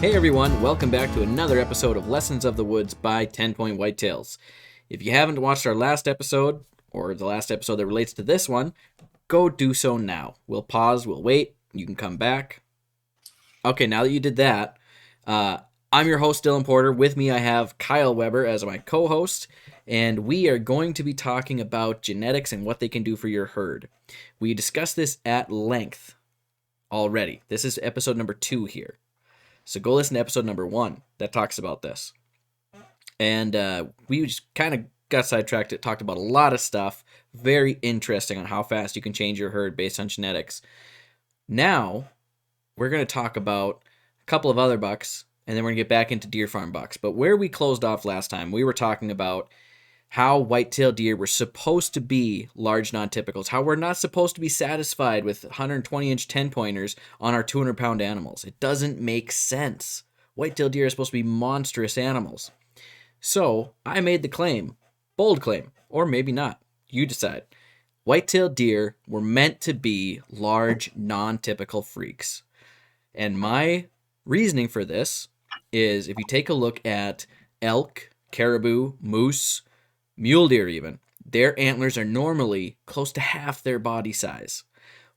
Hey everyone, welcome back to another episode of Lessons of the Woods by 10 Point Whitetails. If you haven't watched our last episode, or the last episode that relates to this one, go do so now. We'll pause, we'll wait, you can come back. Okay, now that you did that, I'm your host, Dylan Porter. With me I have Kyle Weber as my co-host, and we are going to be talking about genetics and what they can do for your herd. We discussed this at length already. This is episode number 2 here. So go listen to episode number 1 that talks about this. And we just kind of got sidetracked. It talked about a lot of stuff. Very interesting on how fast you can change your herd based on genetics. Now, we're going to talk about a couple of other bucks, and then we're going to get back into deer farm bucks. But where we closed off last time, we were talking about how white-tailed deer were supposed to be large non-typicals, how we're not supposed to be satisfied with 120-inch 10-pointers on our 200-pound animals. It doesn't make sense. White-tailed deer are supposed to be monstrous animals. So I made the claim, bold claim, or maybe not. You decide. White-tailed deer were meant to be large, non-typical freaks. And my reasoning for this is if you take a look at elk, caribou, moose, mule deer even, their antlers are normally close to half their body size.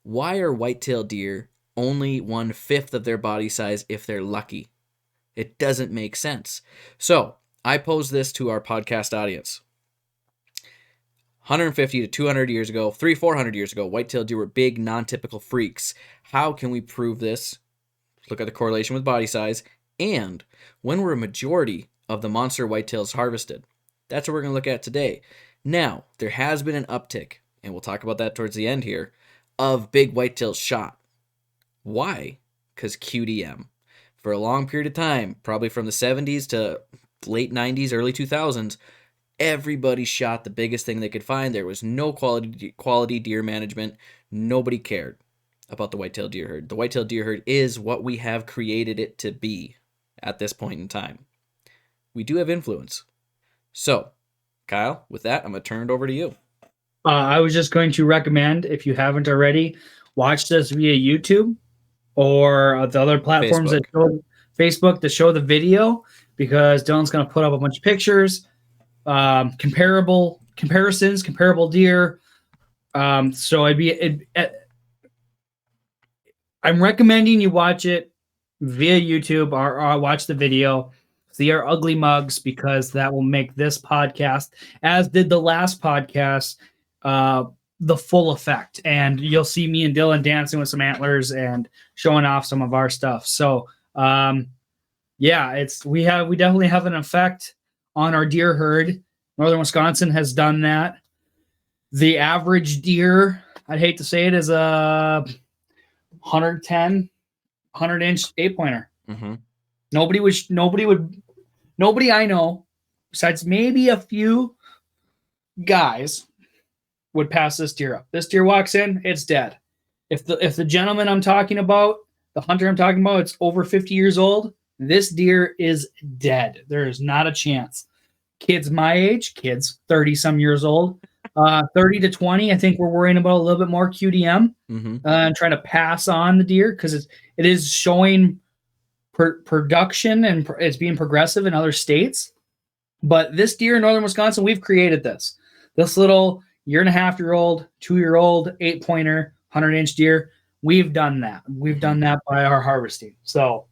Why are white-tailed deer only 1/5 of their body size if they're lucky? It doesn't make sense. So I posed this to our podcast audience. 150 to 200 years ago, 400 years ago, white-tailed deer were big, non-typical freaks. How can we prove this? Look at the correlation with body size. And when were a majority of the monster whitetails harvested? That's what we're going to look at today. Now, there has been an uptick, and we'll talk about that towards the end here, of big whitetails shot. Why? Because QDM. For a long period of time, probably from the 70s to late 90s, early 2000s, everybody shot the biggest thing they could find. There was no quality deer management. Nobody cared about the white-tailed deer herd. The white-tailed deer herd is what we have created it to be at this point in time. We do have influence. So, Kyle, with that, I'm going to turn it over to you. I was just going to recommend, if you haven't already, watch this via YouTube or the other platforms Facebook to show the video, because Dylan's going to put up a bunch of pictures, comparable deer. So I'm recommending you watch it via YouTube or watch the video. They are ugly mugs, because that will make this podcast, as did the last podcast, the full effect. And you'll see me and Dylan dancing with some antlers and showing off some of our stuff. So, we definitely have an effect on our deer herd. Northern Wisconsin has done that. The average deer, I'd hate to say it, is a 110, 100-inch 8-pointer. Mm-hmm. Nobody I know, besides maybe a few guys, would pass this deer up. This deer walks in, it's dead. If the gentleman I'm talking about, the hunter I'm talking about, it's over 50 years old, this deer is dead. There is not a chance. Kids my age, 30 some years old, 30 to 20, I think we're worrying about a little bit more QDM, and trying to pass on the deer, because it is showing production and it's being progressive in other states. But this deer in Northern Wisconsin, we've created this little 1.5-year-old, 2-year-old 8-pointer 100-inch deer. We've done that by our harvesting. So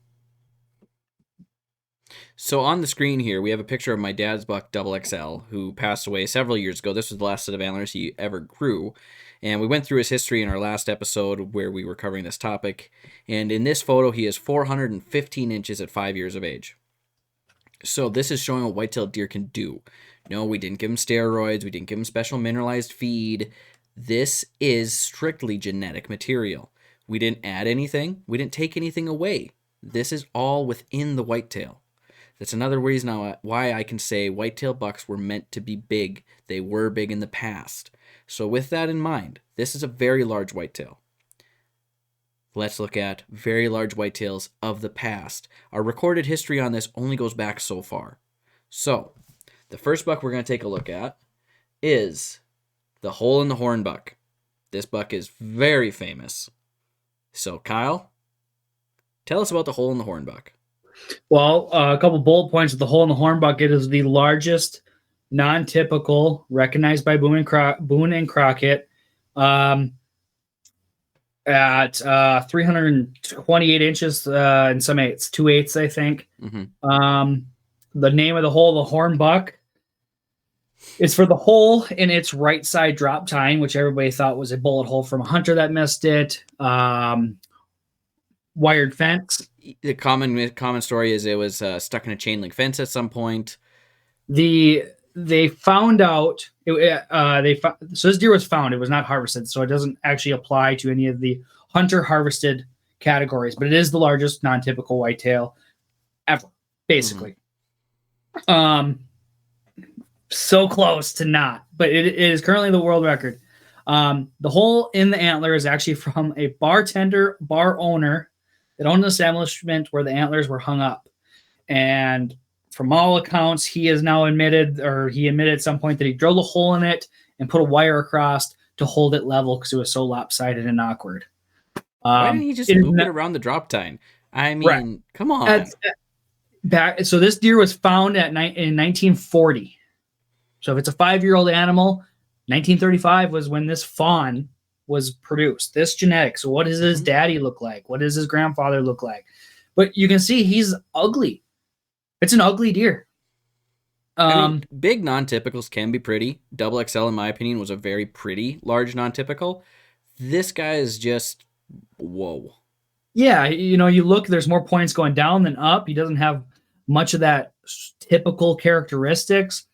on the screen here, we have a picture of my dad's buck, Double XL, who passed away several years ago. This was the last set of antlers he ever grew. And we went through his history in our last episode where we were covering this topic. And in this photo, he is 415 inches at 5 years of age. So this is showing what white-tailed deer can do. No, we didn't give him steroids. We didn't give him special mineralized feed. This is strictly genetic material. We didn't add anything. We didn't take anything away. This is all within the whitetail. That's another reason why I can say whitetail bucks were meant to be big. They were big in the past. So with that in mind, this is a very large whitetail. Let's look at very large whitetails of the past. Our recorded history on this only goes back so far. So, the first buck we're going to take a look at is the hole in the horn buck. This buck is very famous. So, Kyle, tell us about the hole in the horn buck. Well, a couple bullet points. The hole in the horn bucket is the largest non-typical recognized by Boone and Crockett um, at 328 inches and some eighths, 2/8, I think. Mm-hmm. The name of the hole, the horn buck, is for the hole in its right side drop tine, which everybody thought was a bullet hole from a hunter that missed it. Wired fence. The common story is it was stuck in a chain link fence at some point. They found out so this deer was found. It was not harvested, so it doesn't actually apply to any of the hunter harvested categories, but it is the largest non-typical whitetail ever, basically. So close to not, but it is currently the world record. The hole in the antler is actually from a bar owner that owned an establishment where the antlers were hung up. And from all accounts, he has now admitted at some point that he drilled a hole in it and put a wire across to hold it level because it was so lopsided and awkward. Why didn't he just loop it around the drop tine? I mean, right. Come on. So this deer was found in 1940. So if it's a 5-year-old animal, 1935 was when this fawn was produced. This genetics. So what does his daddy look like? What does his grandfather look like? But you can see he's ugly. It's an ugly deer. I mean, big non-typicals can be pretty. Double XL, in my opinion, was a very pretty large non-typical. This guy is just, whoa. Yeah, you look, there's more points going down than up. He doesn't have much of that typical characteristics.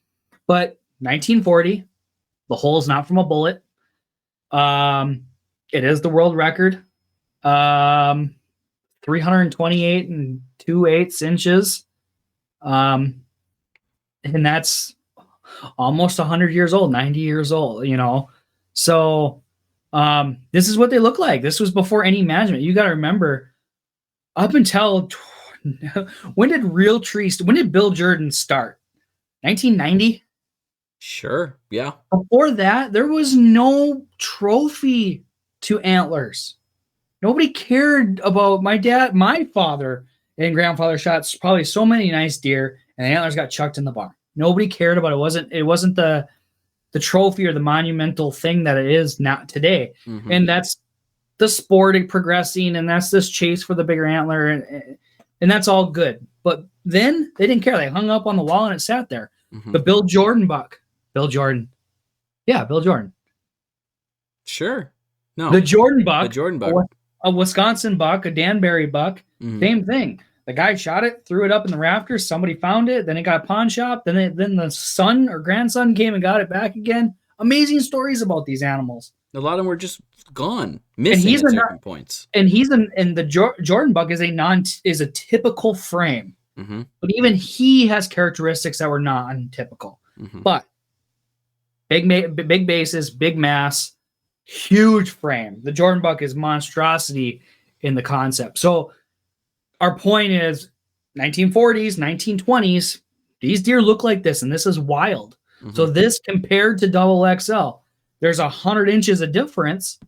But 1940, the hole's not from a bullet. It is the world record. 328 and 2/8 inches. And that's almost 100 years old, 90 years old, So this is what they look like. This was before any management. You got to remember, up until when did Bill Jordan start? 1990? Sure, yeah. Before that, there was no trophy to antlers. Nobody cared about my father and grandfather shot probably so many nice deer, and the antlers got chucked in the barn. Nobody cared about it. It wasn't the trophy or the monumental thing that it is now today. Mm-hmm. And that's the sport progressing, and that's this chase for the bigger antler, and that's all good. But then they didn't care. They hung up on the wall and it sat there. Mm-hmm. The Bill Jordan buck. Bill Jordan. Yeah, Bill Jordan. Sure. No. The Jordan buck. The Jordan buck. A Wisconsin buck, a Danbury buck. Mm-hmm. Same thing. The guy shot it, threw it up in the rafters. Somebody found it. Then it got pawn shop. Then the son or grandson came and got it back again. Amazing stories about these animals. A lot of them were just gone, missing at certain points. And the Jordan buck is a typical frame. Mm-hmm. But even he has characteristics that were non-typical. Mm-hmm. But big bases, big mass, huge frame. The Jordan buck is monstrosity in the concept. So our point is 1940s, 1920s, these deer look like this, and this is wild. Mm-hmm. So this compared to double XL, there's 100 inches of difference,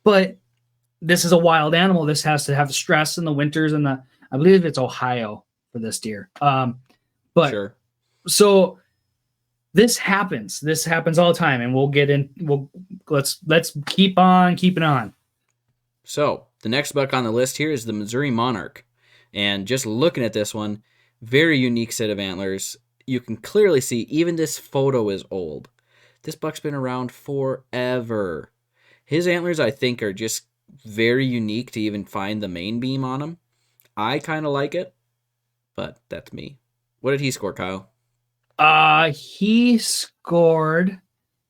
but this is a wild animal. This has to have stress in the winters and I believe it's Ohio for this deer. But sure. So this happens all the time, and let's keep on keeping on. So the next buck on the list here is the Missouri Monarch. And just looking at this one, very unique set of antlers. You can clearly see even this photo is old. This buck's been around forever. His antlers, I think, are just very unique to even find the main beam on them. I kind of like it, but that's me. What did he score, Kyle? He scored.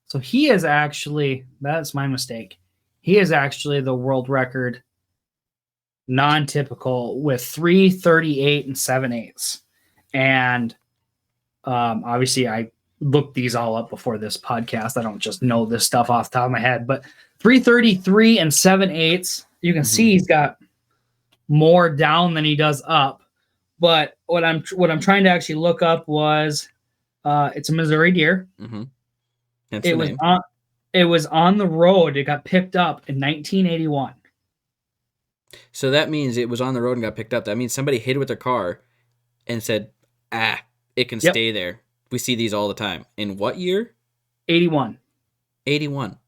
So he is actually, that's my mistake. He is actually the world record non-typical with 338 and 7/8. And obviously I looked these all up before this podcast. I don't just know this stuff off the top of my head, but 333 and 7/8. You can see he's got more down than he does up. But what I'm trying to actually look up was it's a Missouri deer. Mm-hmm. It was on the road. It got picked up in 1981. So that means it was on the road and got picked up. That means somebody hit it with their car and said, it can Yep. stay there. We see these all the time. In what year? 81. 81.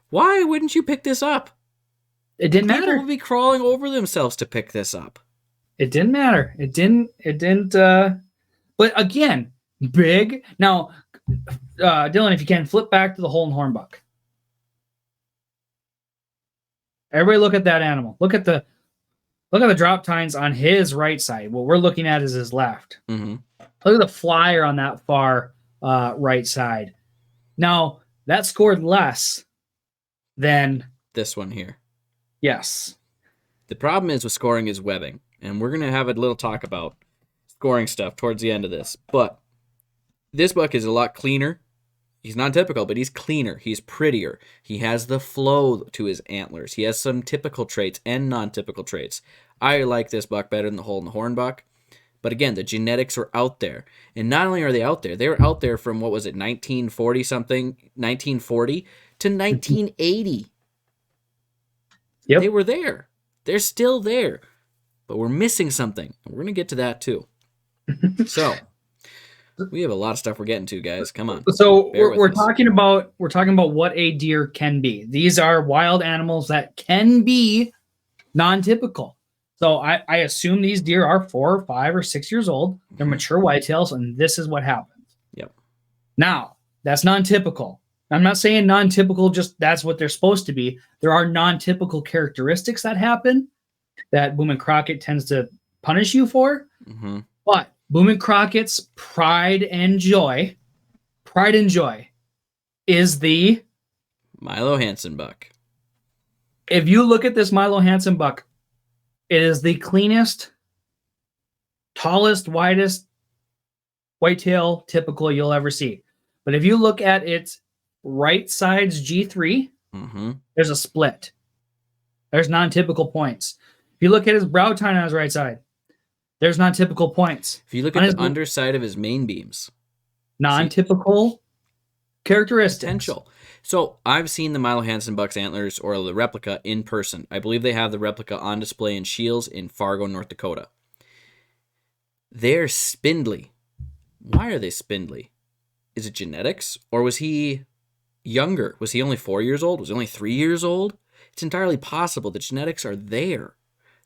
Why wouldn't you pick this up? It didn't People matter. would be crawling over themselves to pick this up. It didn't matter. It didn't. But again, big. Now, Dylan, if you can, flip back to the hole and hornbuck. Everybody look at that animal. Look at the drop tines on his right side. What we're looking at is his left. Mm-hmm. Look at the flyer on that far right side. Now, that scored less than This one here. yes. The problem is with scoring is webbing. And we're going to have a little talk about scoring stuff towards the end of this. But this buck is a lot cleaner. He's not typical, but he's cleaner. He's prettier. He has the flow to his antlers. He has some typical traits and non-typical traits. I like this buck better than the hole and the horn buck. But again, the genetics are out there. And not only are they out there, they were out there from, 1940 to 1980. Yep. They were there. They're still there. But we're missing something. We're going to get to that too. So, we have a lot of stuff we're getting to, guys. Come on. So Bear with we're us. talking about what a deer can be. These are wild animals that can be non-typical. So I assume these deer are 4 or 5 or 6 years old. They're mature whitetails, and this is what happens. Yep. Now, that's non-typical. I'm not saying non-typical, just that's what they're supposed to be. There are non-typical characteristics that happen that Boom and Crockett tends to punish you for. Mm-hmm. But Boom and Crockett's pride and joy is the Milo Hansen buck. if you look at this Milo Hansen buck, it is the cleanest, tallest, widest whitetail typical you'll ever see. But if you look at its right side's G3, Mm-hmm. there's a split. There's non-typical points. If you look at his brow tine on his right side, there's non-typical points. If you look On at his the underside of his main beams, non-typical characteristics. potential. So I've seen the Milo Hansen buck's antlers or the replica in person. I believe they have the replica on display in Shields in Fargo, North Dakota. They're spindly. Why are they spindly? Is it genetics? Or was he younger? Was he only 4 years old? Was he only 3 years old? It's entirely possible. The genetics are there.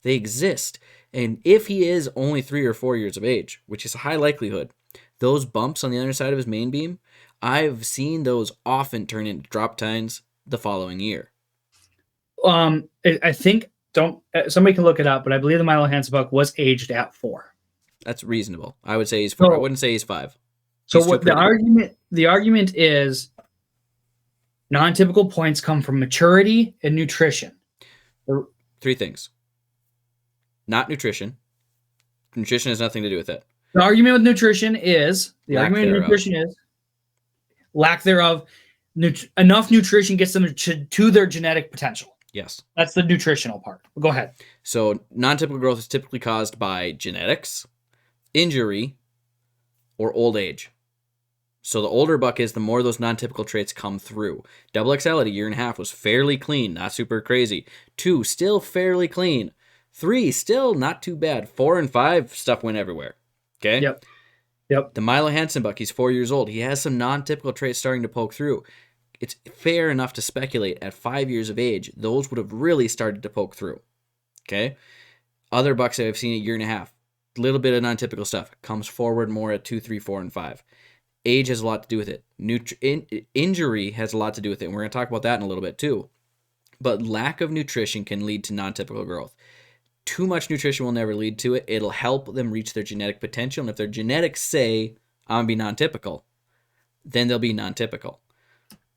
They exist. And if he is only 3 or 4 years of age, which is a high likelihood, those bumps on the underside of his main beam, I've seen those often turn into drop tines the following year. I think somebody can look it up, but I believe the Milo Hansen buck was aged at 4. That's reasonable. I would say he's 4. I wouldn't say he's 5. So He's what too pretty. the argument is non-typical points come from maturity and nutrition. 3 things. Not nutrition. Nutrition has nothing to do with it. The argument with nutrition is Lack thereof. lack thereof. Enough nutrition gets them to their genetic potential. Yes. That's the nutritional part. Go ahead. So non-typical growth is typically caused by genetics, injury, or old age. So the older buck is, the more those non-typical traits come through. Double XL at 1.5 years was fairly clean, not super crazy. 2, still fairly clean. 3, still not too bad. 4 and 5, stuff went everywhere. Okay? Yep. The Milo Hansen buck, he's 4 years old. He has some non-typical traits starting to poke through. It's fair enough to speculate at 5 years of age, those would have really started to poke through. Okay? Other bucks that I've seen at 1.5 years, a little bit of non-typical stuff comes forward more at 2, 3, 4, and 5. Age has a lot to do with it. Injury has a lot to do with it, and we're going to talk about that in a little bit too. But lack of nutrition can lead to non-typical growth. Too much nutrition will never lead to it. It'll help them reach their genetic potential, and if their genetics say, I'm going to be non-typical, then they'll be non-typical.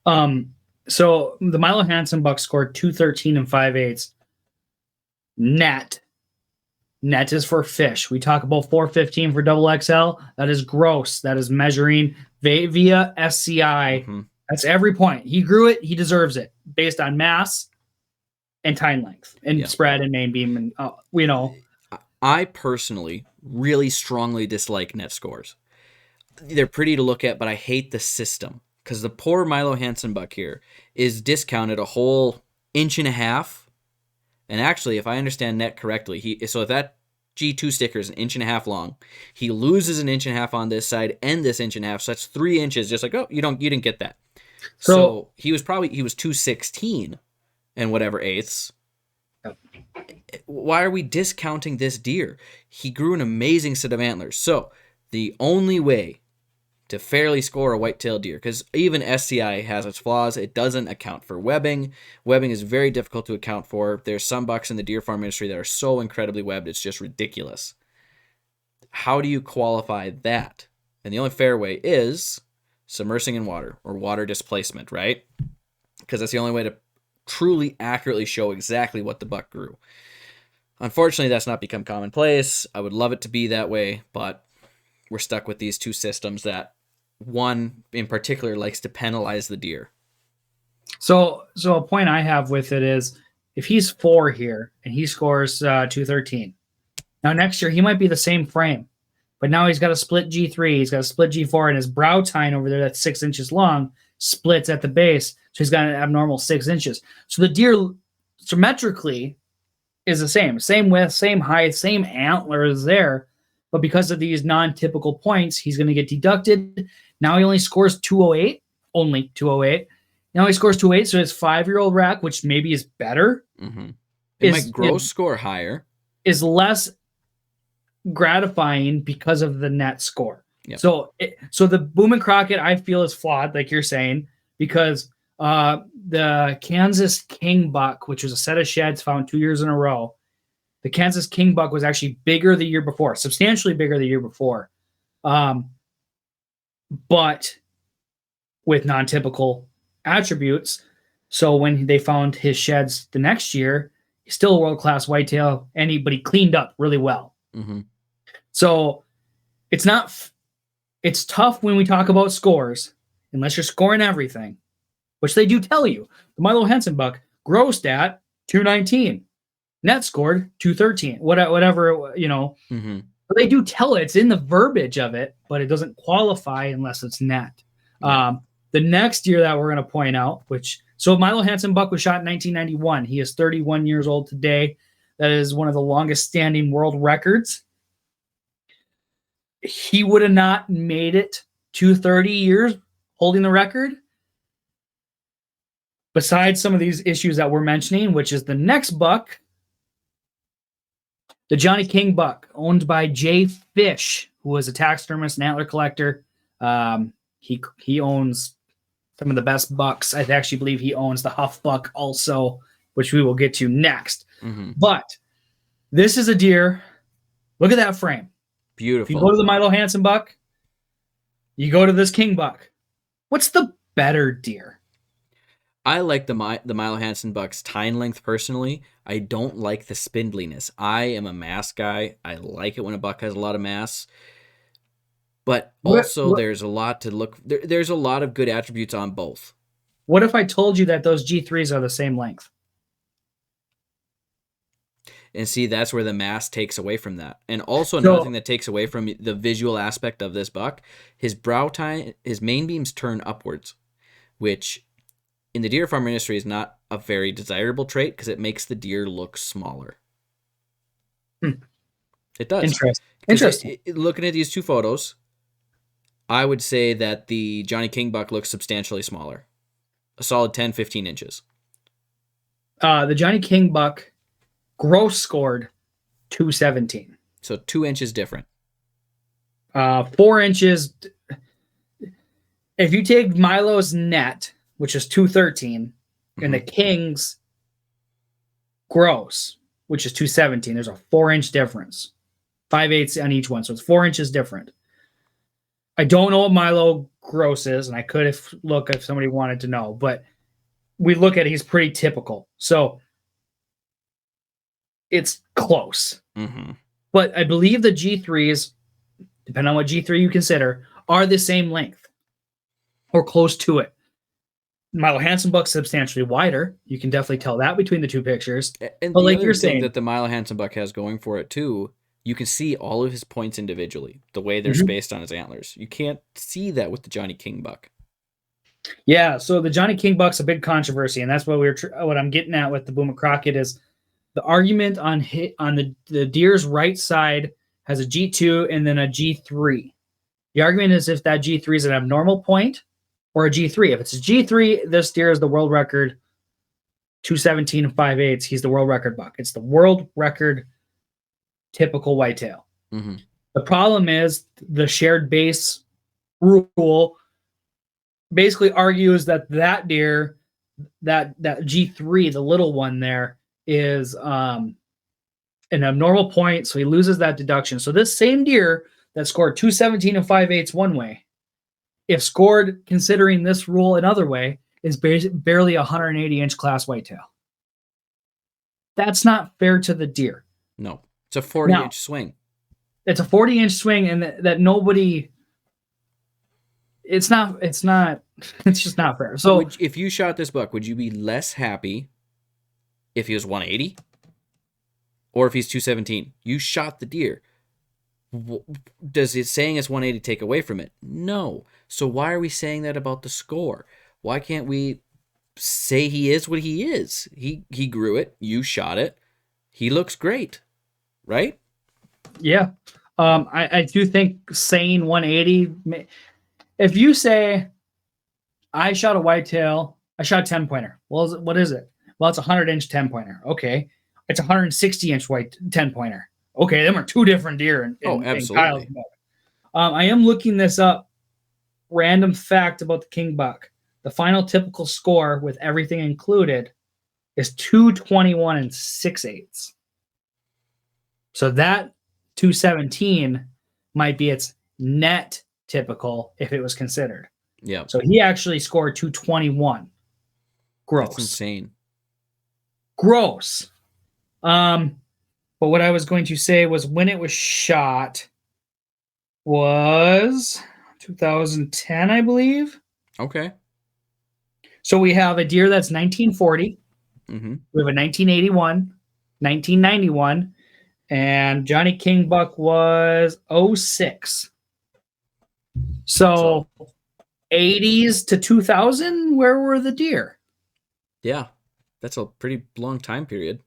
So the Milo Hansen buck scored 213 and 5/8 net. Net is for fish. We talk about 415 for double XL. That is gross. That is measuring via SCI. Mm-hmm. That's every point. He grew it. He deserves it based on mass and tine length and spread and main beam. And, I personally really strongly dislike net scores. They're pretty to look at, but I hate the system because the poor Milo Hansen buck here is discounted a whole 1.5 inches And actually, if I understand net correctly, so if that G2 sticker is 1.5 inches long, he loses 1.5 inches on this side and this 1.5 inches. So that's 3 inches. Just like, oh, you didn't get that. So So he was 216 and whatever eighths. Why are we discounting this deer? He grew an amazing set of antlers. So the only way to fairly score a white-tailed deer, because even SCI has its flaws, it doesn't account for webbing. Webbing is very difficult to account for. There's some bucks in the deer farm industry that are so incredibly webbed, it's just ridiculous. How do you qualify that? And the only fair way is submersing in water or water displacement, right? Because that's the only way to truly accurately show exactly what the buck grew. Unfortunately, that's not become commonplace. I would love it to be that way, but we're stuck with these two systems that one in particular likes to penalize the deer. So a point I have with it is if he's 4 here and he scores 213, now next year he might be the same frame, but now he's got a split G3, he's got a split G4, and his brow tine over there that's 6 inches long splits at the base, so he's got an abnormal 6 inches. So the deer symmetrically is the same width, same height, same antler is there, but because of these non-typical points, he's going to get deducted. Now he only scores 208, only 208. Now he scores 208, so his 5-year-old rack, which maybe is better, It might gross score higher, is less gratifying because of the net score. Yep. So the Boom and Crockett I feel is flawed, like you're saying, because the Kansas King Buck, which was a set of sheds found 2 years in a row, the Kansas King Buck was actually bigger the year before, substantially bigger the year before, but with non-typical attributes. So when they found his sheds the next year, he's still a world-class whitetail, but he cleaned up really well. Mm-hmm. So it's tough when we talk about scores, unless you're scoring everything, which they do tell you. The Milo Henson buck grossed at 219, net scored 213, whatever, you know. Mm-hmm. But they do tell it. It's in the verbiage of it, but it doesn't qualify unless it's net. Yeah. The next year that we're going to point out, so Milo Henson buck was shot in 1991. He is 31 years old today. That is one of the longest standing world records. He would have not made it to 30 years holding the record. Besides some of these issues that we're mentioning, which is the next buck, the Johnny King buck, owned by Jay Fish, who was a taxidermist and antler collector. He owns some of the best bucks. I actually believe he owns the Huff buck also, which we will get to next. Mm-hmm. But this is a deer. Look at that frame. Beautiful. If you go to the Milo Hansen buck, you go to this King buck. What's the better deer? I like the Milo Hansen buck's tine length personally. I don't like the spindliness. I am a mass guy. I like it when a buck has a lot of mass. But also there's a lot to look. There's a lot of good attributes on both. What if I told you that those G3s are the same length? And see, that's where the mass takes away from that. And also another thing that takes away from the visual aspect of this buck, his brow tine, his main beams turn upwards, which in the deer farm industry is not a very desirable trait because it makes the deer look smaller. It does. Interesting. Looking at these two photos, I would say that the Johnny King buck looks substantially smaller. A solid 10, 15 inches. The Johnny King buck gross scored 217. So 2 inches different. 4 inches. If you take Milo's net, which is 213, and the King's gross, which is 217, there's a 4-inch difference. 5/8 on each one, so it's 4 inches different. I don't know what Milo gross is, and I could look if somebody wanted to know, but we look at it, he's pretty typical. So it's close. Mm-hmm. But I believe the G3s, depending on what G3 you consider, are the same length or close to it. Milo Hansen buck's substantially wider. You can definitely tell that between the two pictures. And but the like other you're thing saying, that the Milo Hansen buck has going for it too, you can see all of his points individually, the way they're spaced on his antlers. You can't see that with the Johnny King buck. Yeah, so the Johnny King buck's a big controversy, and that's what what I'm getting at with the Boom and Crockett is The argument on the deer's right side has a G2 and then a G3. The argument is if that G3 is an abnormal point or a G3. If it's a G3, this deer is the world record 217 and 5/8. He's the world record buck. It's the world record typical whitetail. Mm-hmm. The problem is the shared base rule basically argues that deer, that G3, the little one there, is an abnormal point, so he loses that deduction. So this same deer that scored 217 and 5/8 one way, if scored considering this rule another way, is barely 180-inch class whitetail. That's not fair to the deer. No, it's a 40-inch swing. It's a 40-inch swing, and that nobody. It's not. It's just not fair. So if you shot this buck, would you be less happy if he was 180 or if he's 217? You shot the deer. Does it saying it's 180 take away from it? No. So why are we saying that about the score? Why can't we say he is what he is? He grew it. You shot it. He looks great, right? Yeah. I do think saying 180. If you say, I shot a whitetail, I shot a 10-pointer. Well, what is it? Well, it's a 100-inch 10-pointer. Okay. It's a 160-inch 10-pointer. Okay, them are two different deer. Absolutely. I am looking this up. Random fact about the king buck. The final typical score with everything included is 221 and 6/8. So that 217 might be its net typical if it was considered. Yeah. So he actually scored 221. Gross. That's insane. Gross. But what I was going to say was when it was shot was 2010, I believe. Okay. So we have a deer that's 1940. Mm-hmm. We have a 1981, 1991, and Johnny King buck was 06. So 80s to 2000, where were the deer? Yeah, that's a pretty long time period.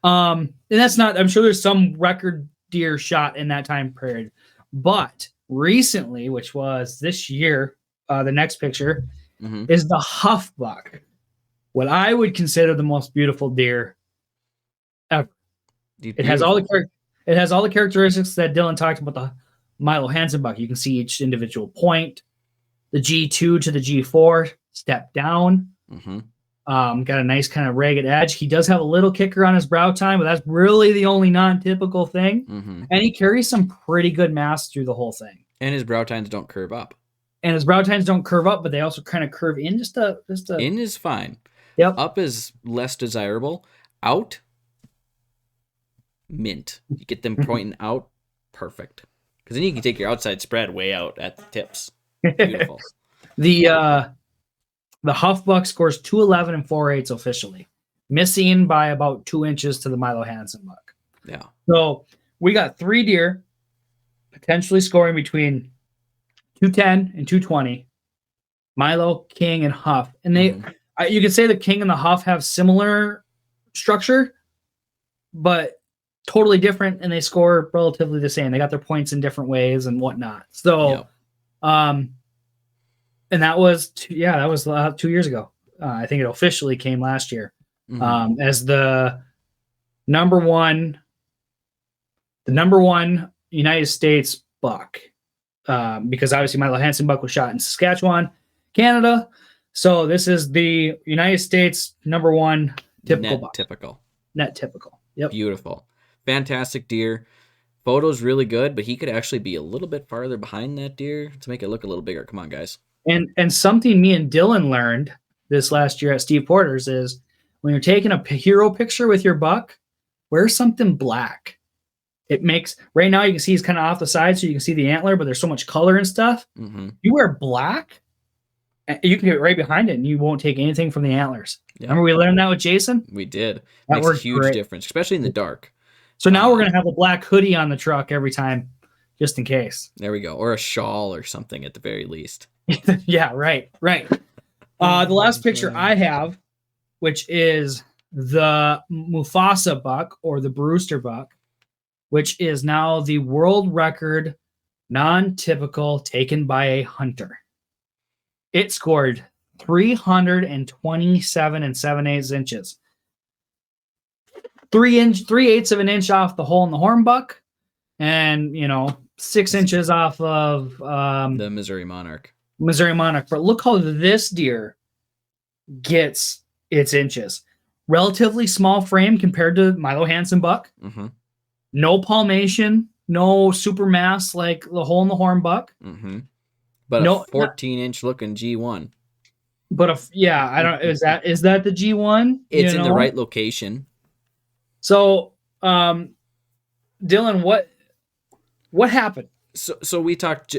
And that's not, I'm sure there's some record deer shot in that time period. But recently, which was this year, the next picture is the Huff buck. What I would consider the most beautiful deer ever. It has all the characteristics that Dylan talked about the Milo Hansen buck. You can see each individual point. The G2 to the G4 step down. Mm-hmm. Got a nice kind of ragged edge. He does have a little kicker on his brow tine, but that's really the only non-typical thing. Mm-hmm. And he carries some pretty good mass through the whole thing. And his brow tines don't curve up. And his brow tines don't curve up, but they also kind of curve in just a. In is fine. Yep. Up is less desirable. Out, mint. You get them pointing out, perfect. Because then you can take your outside spread way out at the tips. Beautiful. The Huff buck scores 211 and 4/8 officially, missing by about 2 inches to the Milo Hansen buck. Yeah. So we got 3 deer potentially scoring between 210 and 220. Milo, King, and Huff, and they you could say the King and the Huff have similar structure, but totally different, and they score relatively the same. They got their points in different ways and whatnot. So, and that was 2 years ago. I think it officially came last year as the number one United States buck, because obviously Milo Hansen buck was shot in Saskatchewan, Canada. So this is the United States number one typical buck. Net typical. Yep. Beautiful. Fantastic deer. Photo's really good, but he could actually be a little bit farther behind that deer to make it look a little bigger. Come on, guys. And something me and Dylan learned this last year at Steve Porter's is when you're taking a hero picture with your buck, wear something black. It makes, right now you can see he's kind of off the side so you can see the antler, but there's so much color and stuff. Mm-hmm. You wear black, you can get right behind it and you won't take anything from the antlers. Yeah. Remember we learned that with Jason? We did. That makes a huge difference, especially in the dark. So now we're going to have a black hoodie on the truck every time, just in case. There we go. Or a shawl or something at the very least. Yeah, right. The last picture I have, which is the Mufasa buck or the Brewster buck, which is now the world record non-typical taken by a hunter. It scored 327 and 7/8 inches. 3/8 of an inch off the hole in the horn buck, and 6 inches off of The Missouri Monarch. Missouri Monarch. But look how this deer gets its inches. Relatively small frame compared to Milo Hansen buck. Mm-hmm. No palmation, no super mass like the hole in the horn buck. Mm-hmm. But No, a 14-inch looking G1. but I don't. Is that the G1? It's in the right location. So, Dylan, what happened? So we talked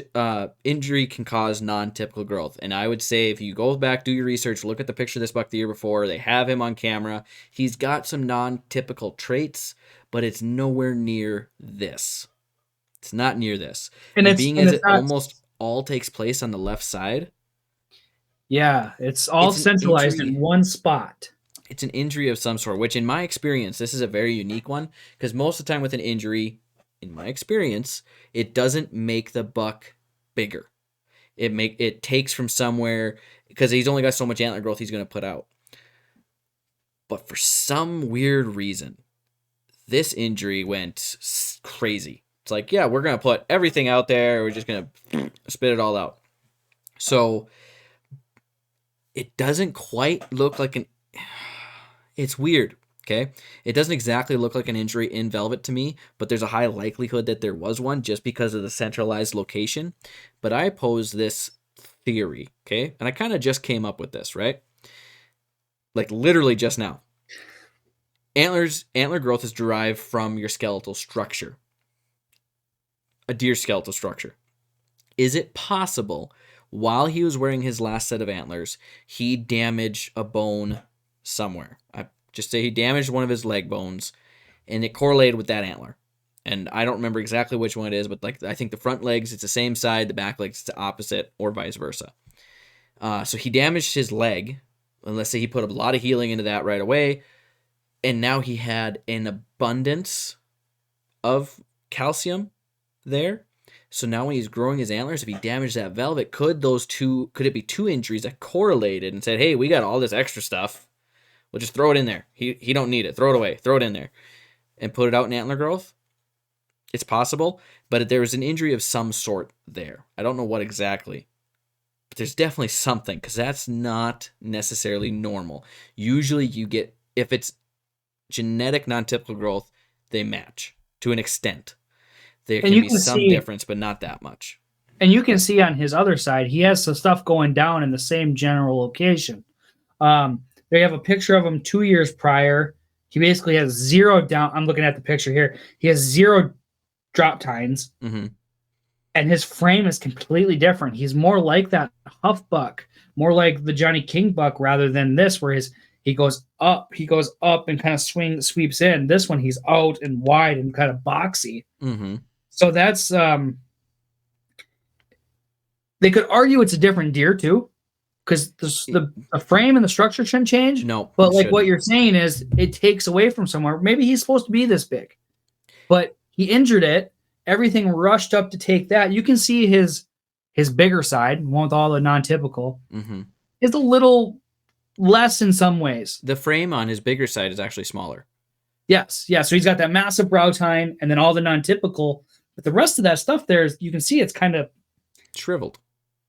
injury can cause non-typical growth, and I would say if you go back, do your research, look at the picture of this buck the year before, they have him on camera. He's got some non-typical traits, but it's nowhere near this. It's not near this. And it almost all takes place on the left side. Yeah, it's all centralized in one spot. It's an injury of some sort, which in my experience, this is a very unique one, because most of the time with an injury, in my experience, it doesn't make the buck bigger. It takes from somewhere, because he's only got so much antler growth he's going to put out. But for some weird reason, this injury went crazy. It's like, yeah, we're going to put everything out there. We're just going to spit it all out. So it doesn't quite look like an... It's weird. Okay, it doesn't exactly look like an injury in velvet to me, but there's a high likelihood that there was one just because of the centralized location. But I pose this theory, okay, and I kind of just came up with this, right? Like literally just now. Antler growth is derived from your skeletal structure, a deer skeletal structure. Is it possible while he was wearing his last set of antlers, he damaged a bone somewhere? Just say he damaged one of his leg bones, and it correlated with that antler. And I don't remember exactly which one it is, but I think the front legs, it's the same side, the back legs, it's the opposite, or vice versa. So he damaged his leg, and let's say he put a lot of healing into that right away, and now he had an abundance of calcium there. So now when he's growing his antlers, if he damaged that velvet, could it be two injuries that correlated and said, hey, we got all this extra stuff. We'll just throw it in there. He don't need it. Throw it away. Throw it in there. And put it out in antler growth. It's possible, but there was an injury of some sort there. I don't know what exactly. But there's definitely something, because that's not necessarily normal. Usually you get, if it's genetic non-typical growth, they match to an extent. There can be some difference, but not that much. And you can see on his other side, he has some stuff going down in the same general location. They have a picture of him 2 years prior. He basically has zero down. I'm looking at the picture here. He has zero drop tines. Mm-hmm. And his frame is completely different. He's more like that Huff buck, more like the Johnny King buck rather than this, where he goes up and kind of sweeps in. This one, he's out and wide and kind of boxy. Mm-hmm. So that's, they could argue it's a different deer too, because the frame and the structure shouldn't change. No, but like what you're saying is it takes away from somewhere. Maybe he's supposed to be this big, but he injured it. Everything rushed up to take that. You can see his bigger side, one with all the non-typical, is a little less in some ways. The frame on his bigger side is actually smaller. Yes, yeah. So he's got that massive brow tine and then all the non-typical. But the rest of that stuff there, you can see it's kind of shriveled.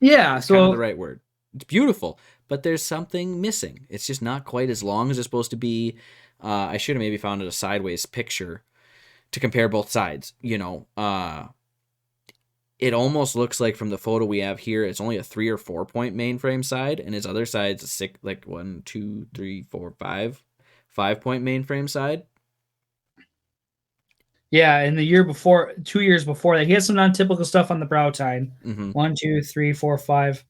Yeah, that's kind of the right word. It's beautiful, but there's something missing. It's just not quite as long as it's supposed to be. I should have maybe found a sideways picture to compare both sides. It almost looks like from the photo we have here, it's only a 3 or 4 point mainframe side, and his other side's a 6, like 1, 2, 3, 4, 5 point mainframe side. Yeah, in the year before, 2 years before that, he had some non-typical stuff on the brow tine. 1, 2, 3, 4, 5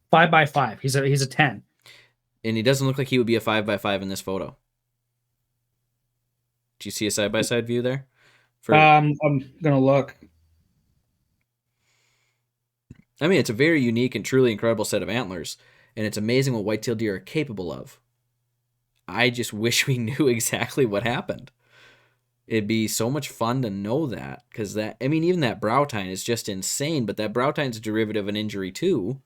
by 5. He's a 10. And he doesn't look like he would be a 5 by 5 in this photo. Do you see a side by side view there? I'm gonna look. I mean, it's a very unique and truly incredible set of antlers, and it's amazing what whitetail deer are capable of. I just wish we knew exactly what happened. It'd be so much fun to know that, because that, I mean, even that brow tine is just insane, but that brow tine's a derivative of an injury too.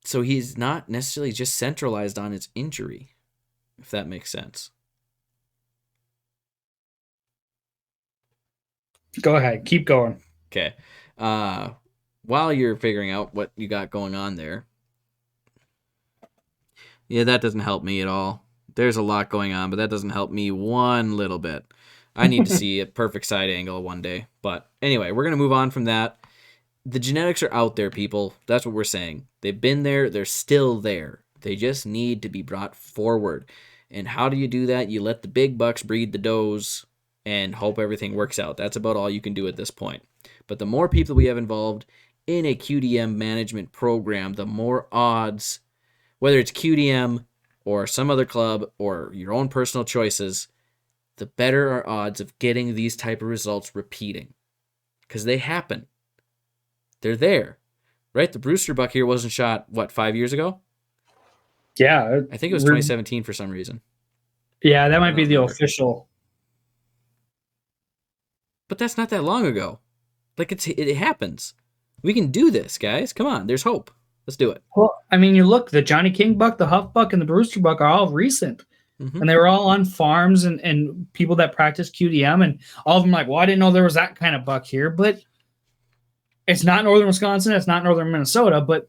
So he's not necessarily just centralized on his injury, if that makes sense. Go ahead. Keep going. Okay. While you're figuring out what you got going on there, yeah, that doesn't help me at all. There's a lot going on, but that doesn't help me one little bit. I need to see a perfect side angle one day. But anyway, we're going to move on from that. The genetics are out there, people. That's what we're saying. They've been there. They're still there. They just need to be brought forward. And how do you do that? You let the big bucks breed the does and hope everything works out. That's about all you can do at this point. But the more people we have involved in a QDM management program, the more odds, whether it's QDM or some other club or your own personal choices, the better our odds of getting these type of results repeating. Because they happen. They're there. Right? The Brewster buck here wasn't shot, 5 years ago? Yeah. I think it was 2017 for some reason. Yeah, that might be the official. But that's not that long ago. Like, it happens. We can do this, guys. Come on. There's hope. Let's do it. Well, I mean, you look, the Johnny King buck, the Huff buck, and the Brewster buck are all recent. Mm-hmm. And they were all on farms and people that practice QDM. And all of them like, well, I didn't know there was that kind of buck here. But it's not northern Wisconsin. It's not northern Minnesota. But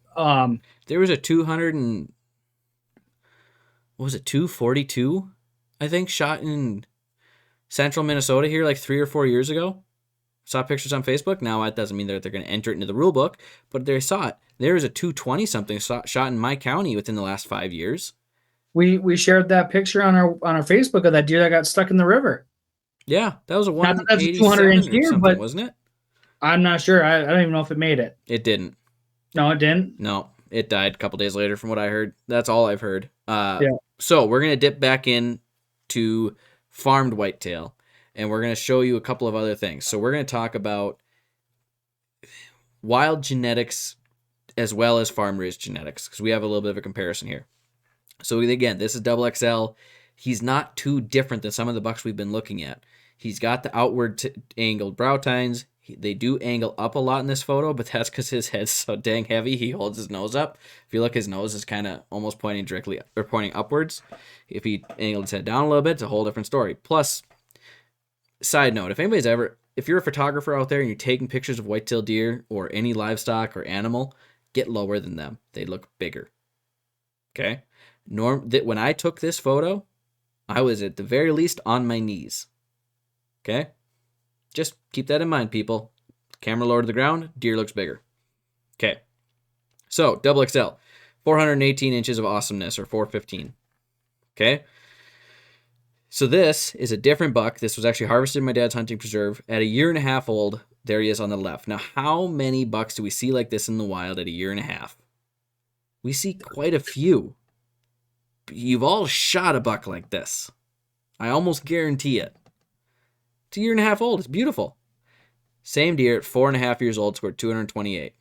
there was a 242, I think, shot in central Minnesota here like 3 or 4 years ago. Saw pictures on Facebook. Now, that doesn't mean that they're going to enter it into the rule book, but they saw it. There was a 220-something shot in my county within the last 5 years. We shared that picture on our Facebook of that deer that got stuck in the river. Yeah, that was a 187 or something, but wasn't it? I'm not sure. I don't even know if it made it. It didn't. No, it didn't? No, it died a couple days later from what I heard. That's all I've heard. Yeah. So we're going to dip back in to farmed whitetail, and we're going to show you a couple of other things. So we're going to talk about wild genetics as well as farm-raised genetics, because we have a little bit of a comparison here. So again, this is Double XL. He's not too different than some of the bucks we've been looking at. He's got the outward angled brow tines. They do angle up a lot in this photo, but that's because his head's so dang heavy. He holds his nose up. If you look, his nose is kind of almost pointing directly or pointing upwards. If he angled his head down a little bit, it's a whole different story. Plus, side note, if you're a photographer out there and you're taking pictures of whitetail deer or any livestock or animal, get lower than them. They look bigger. Okay? When I took this photo, I was at the very least on my knees. Okay? Just keep that in mind, people. Camera lower to the ground, deer looks bigger. Okay. So, Double XL, 418 inches of awesomeness, or 415. Okay? So this is a different buck. This was actually harvested in my dad's hunting preserve. At 1.5 years old, there he is on the left. Now, how many bucks do we see like this in the wild at 1.5 years? We see quite a few. You've all shot a buck like this. I almost guarantee it. It's 1.5 years old. It's beautiful. Same deer at 4.5 years old scored 228.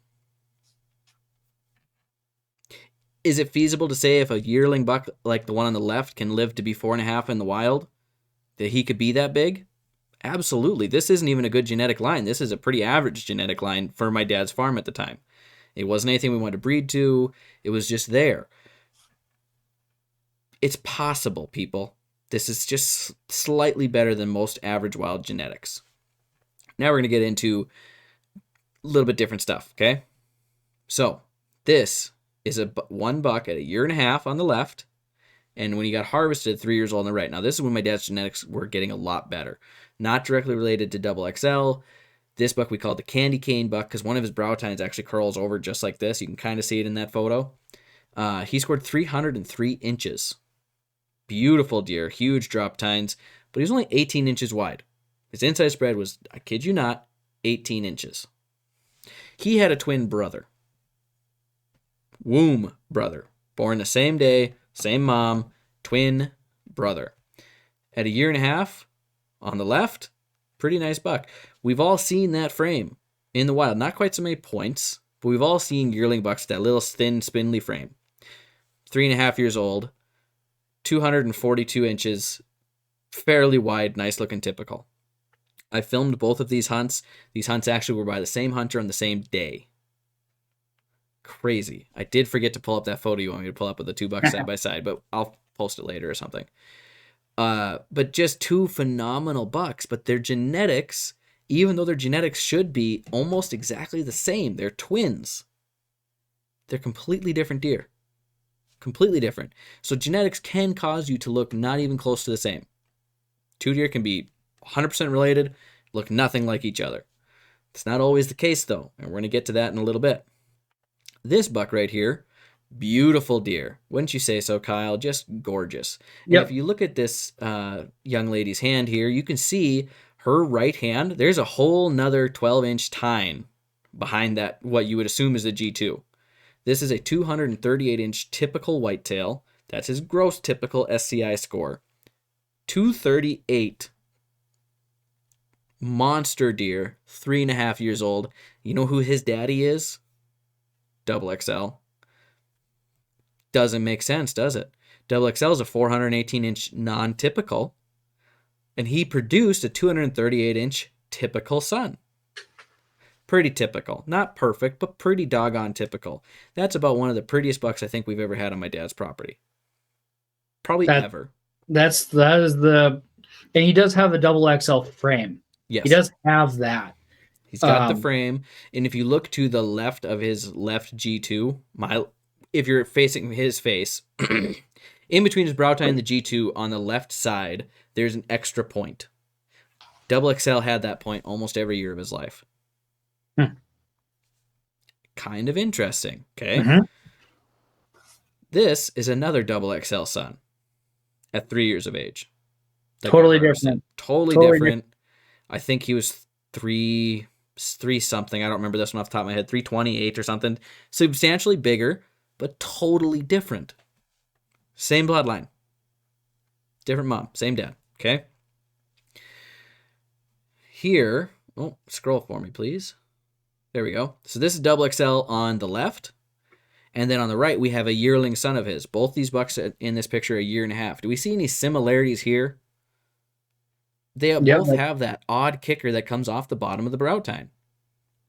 Is it feasible to say if a yearling buck like the one on the left can live to be 4.5 in the wild, that he could be that big? Absolutely. This isn't even a good genetic line. This is a pretty average genetic line for my dad's farm at the time. It wasn't anything we wanted to breed to. It was just there. It's possible, people. This is just slightly better than most average wild genetics. Now we're going to get into a little bit different stuff, okay? So, this is one buck at 1.5 years on the left, and when he got harvested, 3 years old on the right. Now, this is when my dad's genetics were getting a lot better. Not directly related to Double XL. This buck we call the candy cane buck because one of his brow tines actually curls over just like this. You can kind of see it in that photo. He scored 303 inches. Beautiful deer, huge drop tines, but he was only 18 inches wide. His inside spread was, I kid you not, 18 inches. He had a twin brother. Womb brother. Born the same day, same mom, twin brother. At 1.5 years, on the left, pretty nice buck. We've all seen that frame in the wild. Not quite so many points, but we've all seen yearling bucks with that little thin, spindly frame. 3.5 years old. 242 inches, fairly wide, nice looking typical. I filmed both of these hunts. These hunts actually were by the same hunter on the same day. Crazy. I did forget to pull up that photo you want me to pull up with the two bucks side by side, but I'll post it later or something. But just two phenomenal bucks, but their genetics, even though their genetics should be almost exactly the same, they're twins. They're completely different deer. Completely different. So genetics can cause you to look not even close to the same. Two deer can be 100% related, look nothing like each other. It's not always the case, though, and we're going to get to that in a little bit. This buck right here, beautiful deer. Wouldn't you say so, Kyle? Just gorgeous. And Yep. if you look at this young lady's hand here, you can see her right hand. There's a whole nother 12-inch tine behind that, what you would assume is the G2. This is a 238-inch typical whitetail. That's his gross typical SCI score. 238. Monster deer, 3.5 years old. You know who his daddy is? Double XL. Doesn't make sense, does it? Double XL is a 418-inch non-typical, and he produced a 238-inch typical son. Pretty typical. Not perfect, but pretty doggone typical. That's about one of the prettiest bucks I think we've ever had on my dad's property. Probably ever. That is the, and he does have the double XL frame. Yes. He does have that. He's got the frame, and if you look to the left of his left G2, if you're facing his face, in between his brow tine and the G2 on the left side, there's an extra point. Double XL had that point almost every year of his life. Kind of interesting, okay? Mm-hmm. This is another double XL son at 3 years of age. Totally different. Totally different. I think he was three something. I don't remember this one off the top of my head. 328 or something. Substantially bigger, but totally different. Same bloodline. Different mom. Same dad. Okay? Here, scroll for me, please. There we go. So this is double XL on the left. And then on the right, we have a yearling son of his. Both these bucks in this picture are 1.5 years. Do we see any similarities here? They both have that odd kicker that comes off the bottom of the brow tine.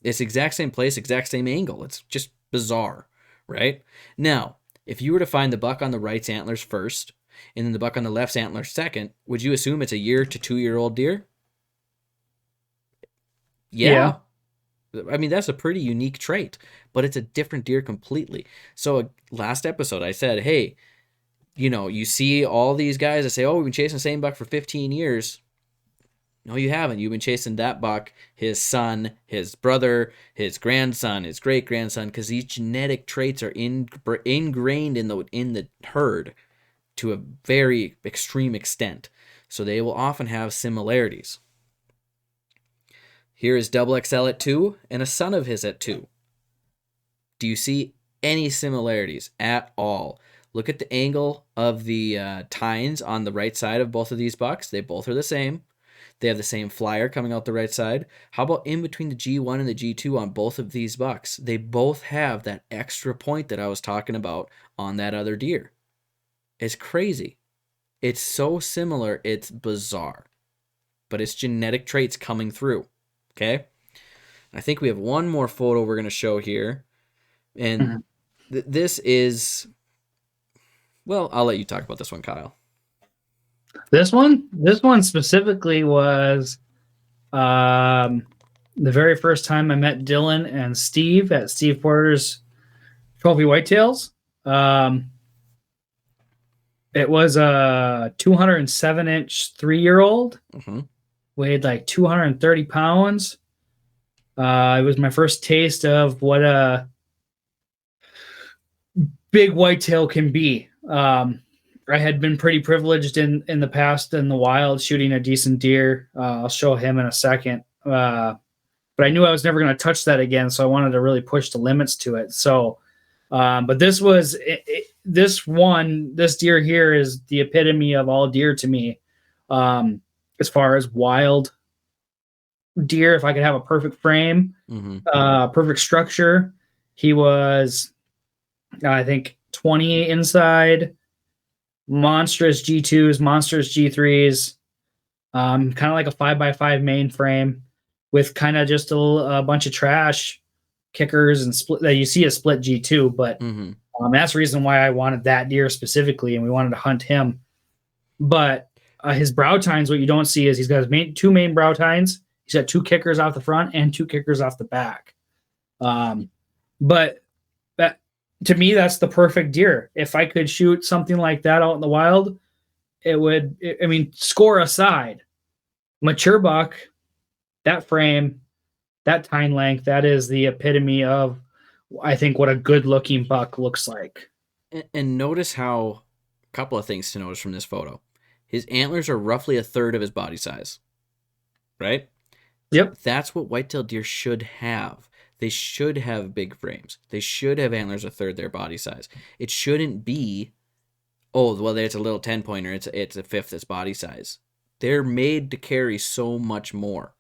It's exact same place, exact same angle. It's just bizarre, right? Now, if you were to find the buck on the right's antlers first, and then the buck on the left's antlers second, would you assume it's a 1 to 2 year old deer? Yeah. I mean, that's a pretty unique trait, but it's a different deer completely. So last episode, I said, hey, you see all these guys that say, oh, we've been chasing the same buck for 15 years. No, you haven't. You've been chasing that buck, his son, his brother, his grandson, his great-grandson, because these genetic traits are ingrained in the herd to a very extreme extent. So they will often have similarities. Here is double XL at 2 and a son of his at 2. Do you see any similarities at all? Look at the angle of the tines on the right side of both of these bucks. They both are the same. They have the same flyer coming out the right side. How about in between the G1 and the G2 on both of these bucks? They both have that extra point that I was talking about on that other deer. It's crazy. It's so similar, it's bizarre. But it's genetic traits coming through. Okay? I think we have one more photo we're going to show here. And this is... Well, I'll let you talk about this one, Kyle. This one specifically was the very first time I met Dylan and Steve at Steve Porter's Trophy Whitetails. It was a 207-inch 3-year-old, weighed like 230 pounds. It was my first taste of what a big whitetail can be. I had been pretty privileged in the past in the wild shooting a decent deer. I'll show him in a second. But I knew I was never going to touch that again, so I wanted to really push the limits to it. So, but this was this deer here is the epitome of all deer to me. As far as wild deer, if I could have a perfect frame, perfect structure, he was, I think, 28 inside, monstrous G2s, monstrous G3s, kind of like a 5x5 mainframe with kind of just a bunch of trash kickers and split that you see a split G2, but that's the reason why I wanted that deer specifically, and we wanted to hunt him. But his brow tines, what you don't see is he's got his two main brow tines. He's got 2 kickers off the front and 2 kickers off the back. But that, to me, that's the perfect deer. If I could shoot something like that out in the wild, it would. I mean, score aside, mature buck, that frame, that tine length, that is the epitome of, I think, what a good-looking buck looks like. And notice how, a couple of things to notice from this photo. His antlers are roughly a third of his body size, right? Yep. That's what whitetail deer should have. They should have big frames. They should have antlers a third their body size. It shouldn't be, oh, well, it's a little 10-pointer. It's a fifth its body size. They're made to carry so much more.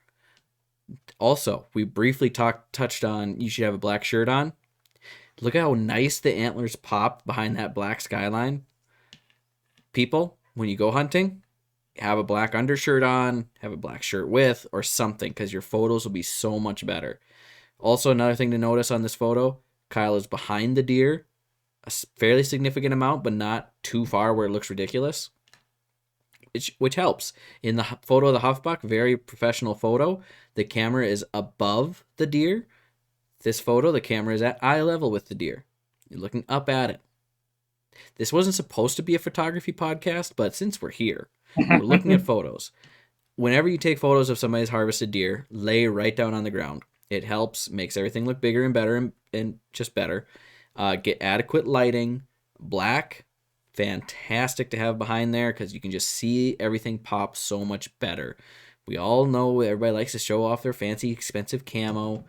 Also, we briefly touched on you should have a black shirt on. Look how nice the antlers pop behind that black skyline. People, when you go hunting, have a black undershirt on, have a black shirt with, or something, because your photos will be so much better. Also, another thing to notice on this photo, Kyle is behind the deer, a fairly significant amount, but not too far where it looks ridiculous, which helps. In the photo of the Huffbuck, very professional photo, the camera is above the deer. This photo, the camera is at eye level with the deer. You're looking up at it. This wasn't supposed to be a photography podcast, but since we're here, we're looking at photos. Whenever you take photos of somebody's harvested deer, lay right down on the ground. It helps, makes everything look bigger and better and just better. Get adequate lighting. Black, fantastic to have behind there because you can just see everything pop so much better. We all know everybody likes to show off their fancy, expensive camo.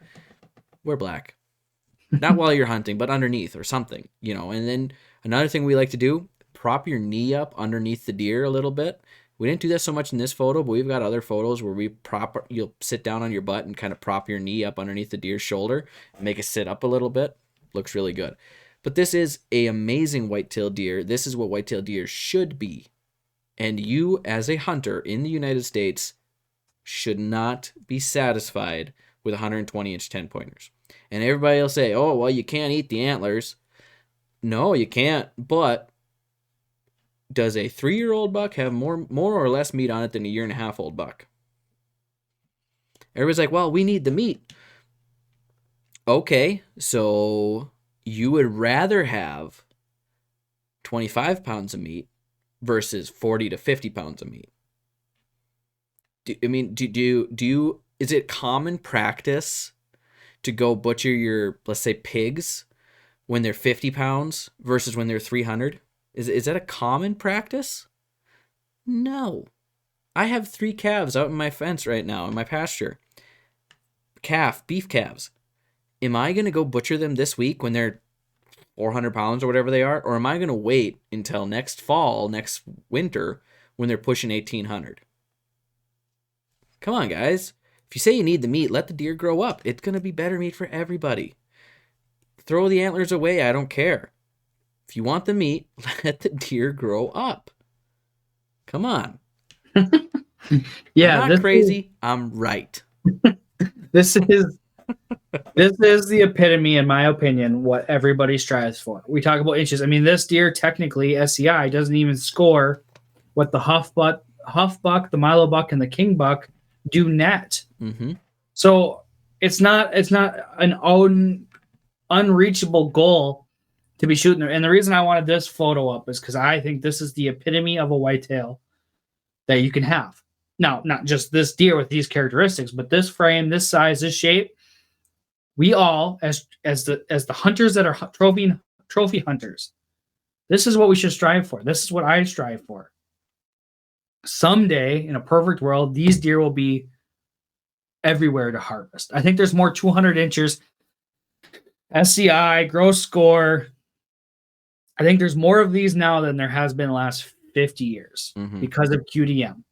Wear black. Not while you're hunting, but underneath or something, And then another thing we like to do, prop your knee up underneath the deer a little bit. We didn't do that so much in this photo, but we've got other photos where you'll sit down on your butt and kind of prop your knee up underneath the deer's shoulder and make it sit up a little bit. Looks really good. But this is an amazing whitetail deer. This is what whitetail deer should be. And you, as a hunter in the United States, should not be satisfied with 120-inch 10-pointers. And everybody will say, oh, well, you can't eat the antlers. No, you can't, but does a 3-year-old buck have more or less meat on it than a 1.5-year-old buck? Everybody's like, well, we need the meat. Okay, so you would rather have 25 pounds of meat versus 40 to 50 pounds of meat. Is it common practice to go butcher your, let's say, pigs when they're 50 pounds versus when they're 300? Is that a common practice? No. I have 3 calves out in my fence right now in my pasture. Beef calves. Am I going to go butcher them this week when they're 400 pounds or whatever they are? Or am I going to wait until next fall, next winter, when they're pushing 1,800? Come on, guys. If you say you need the meat, let the deer grow up. It's going to be better meat for everybody. Throw the antlers away. I don't care. If you want the meat, let the deer grow up. Come on. Yeah, I'm not crazy. I'm right. This is the epitome, in my opinion, what everybody strives for. We talk about inches. I mean, this deer technically, SCI, doesn't even score what the Huffbuck, the Milo buck, and the King buck do net. Mm-hmm. So it's not an unreachable goal to be shooting there. And the reason I wanted this photo up is because I think this is the epitome of a whitetail that you can have. Now, not just this deer with these characteristics, but this frame, this size, this shape. We all, as the hunters that are trophy hunters, this is what we should strive for. This is what I strive for. Someday, in a perfect world, these deer will be everywhere to harvest. I think there's more 200 inches, SCI, gross score. I think there's more of these now than there has been the last 50 years because of QDM.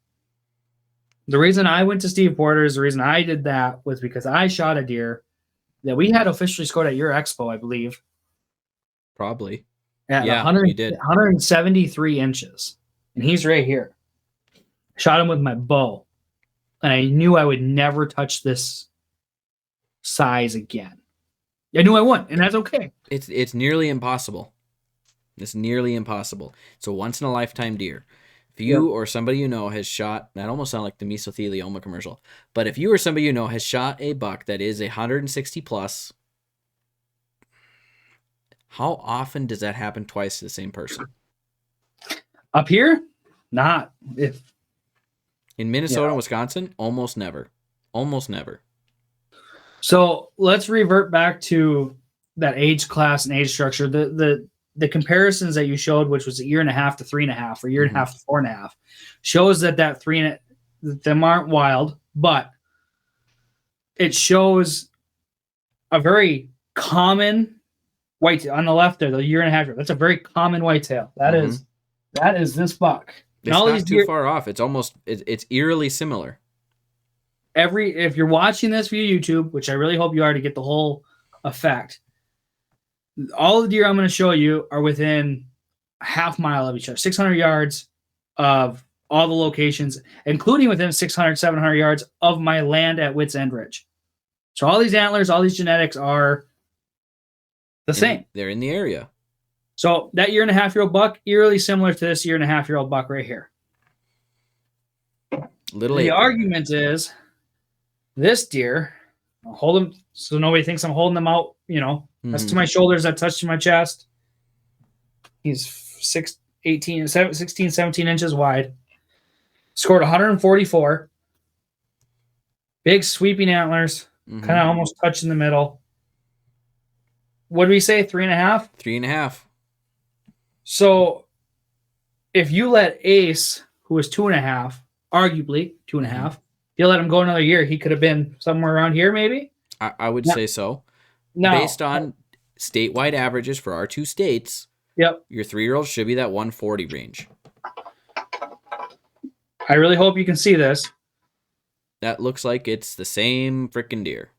The reason I went to Steve Porter's, the reason I did that was because I shot a deer that we had officially scored at your expo, I believe. Probably. at Yeah, 100, you did. 173 inches. And he's right here. Shot him with my bow. And I knew I would never touch this size again. I knew I wouldn't, and that's okay. It's nearly impossible. It's nearly impossible. It's a once in a lifetime deer. If you or somebody you know has shot, that almost sounds like the mesothelioma commercial, but if you or somebody you know has shot a buck that is 160 plus, how often does that happen twice to the same person? Up here, not. If in Minnesota and Wisconsin, almost never. Almost never. So let's revert back to that age class and age structure. The comparisons that you showed, which was a year and a half to 3.5, or year and a half to 4.5, shows that them aren't wild, but it shows a very common whitetail on the left there. The year and a half, that's a very common whitetail. That is this buck. It's not too far off. It's eerily similar. If you're watching this via YouTube, which I really hope you are to get the whole effect, all the deer I'm going to show you are within a half mile of each other, 600 yards of all the locations, including within 600, 700 yards of my land at Wits End Ridge. So all these antlers, all these genetics are the same. They're in the area. So that year and a half year old buck, eerily similar to this year and a half year old buck right here. The argument is this deer, I'll hold him so nobody thinks I'm holding them out, that's to my shoulders, that touch to my chest. He's 16, 17 inches wide. Scored 144. Big sweeping antlers, kind of almost touching the middle. What did we say? 3.5? 3.5. So if you let Ace, who was 2.5, arguably 2.5, if you let him go another year, he could have been somewhere around here, maybe. I would say so. Based on statewide averages for our two states, your 3-year-old should be that 140 range. I really hope you can see this. That looks like it's the same freaking deer.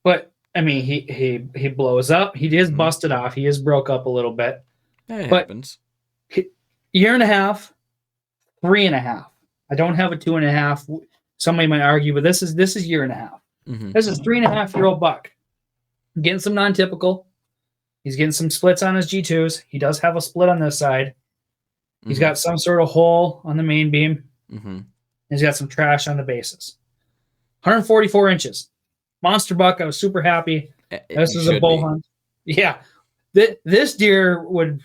But I mean, he blows up. He is busted off. He is broke up a little bit. That happens. Year and a half, 3.5. I don't have a 2.5. Somebody might argue, but this is year and a half. This is 3.5-year-old buck. Getting some non-typical. He's getting some splits on his G2s. He does have a split on this side. He's got some sort of hole on the main beam. He's got some trash on the bases. 144 inches. Monster buck. I was super happy. This is a bull hunt. Yeah. This deer would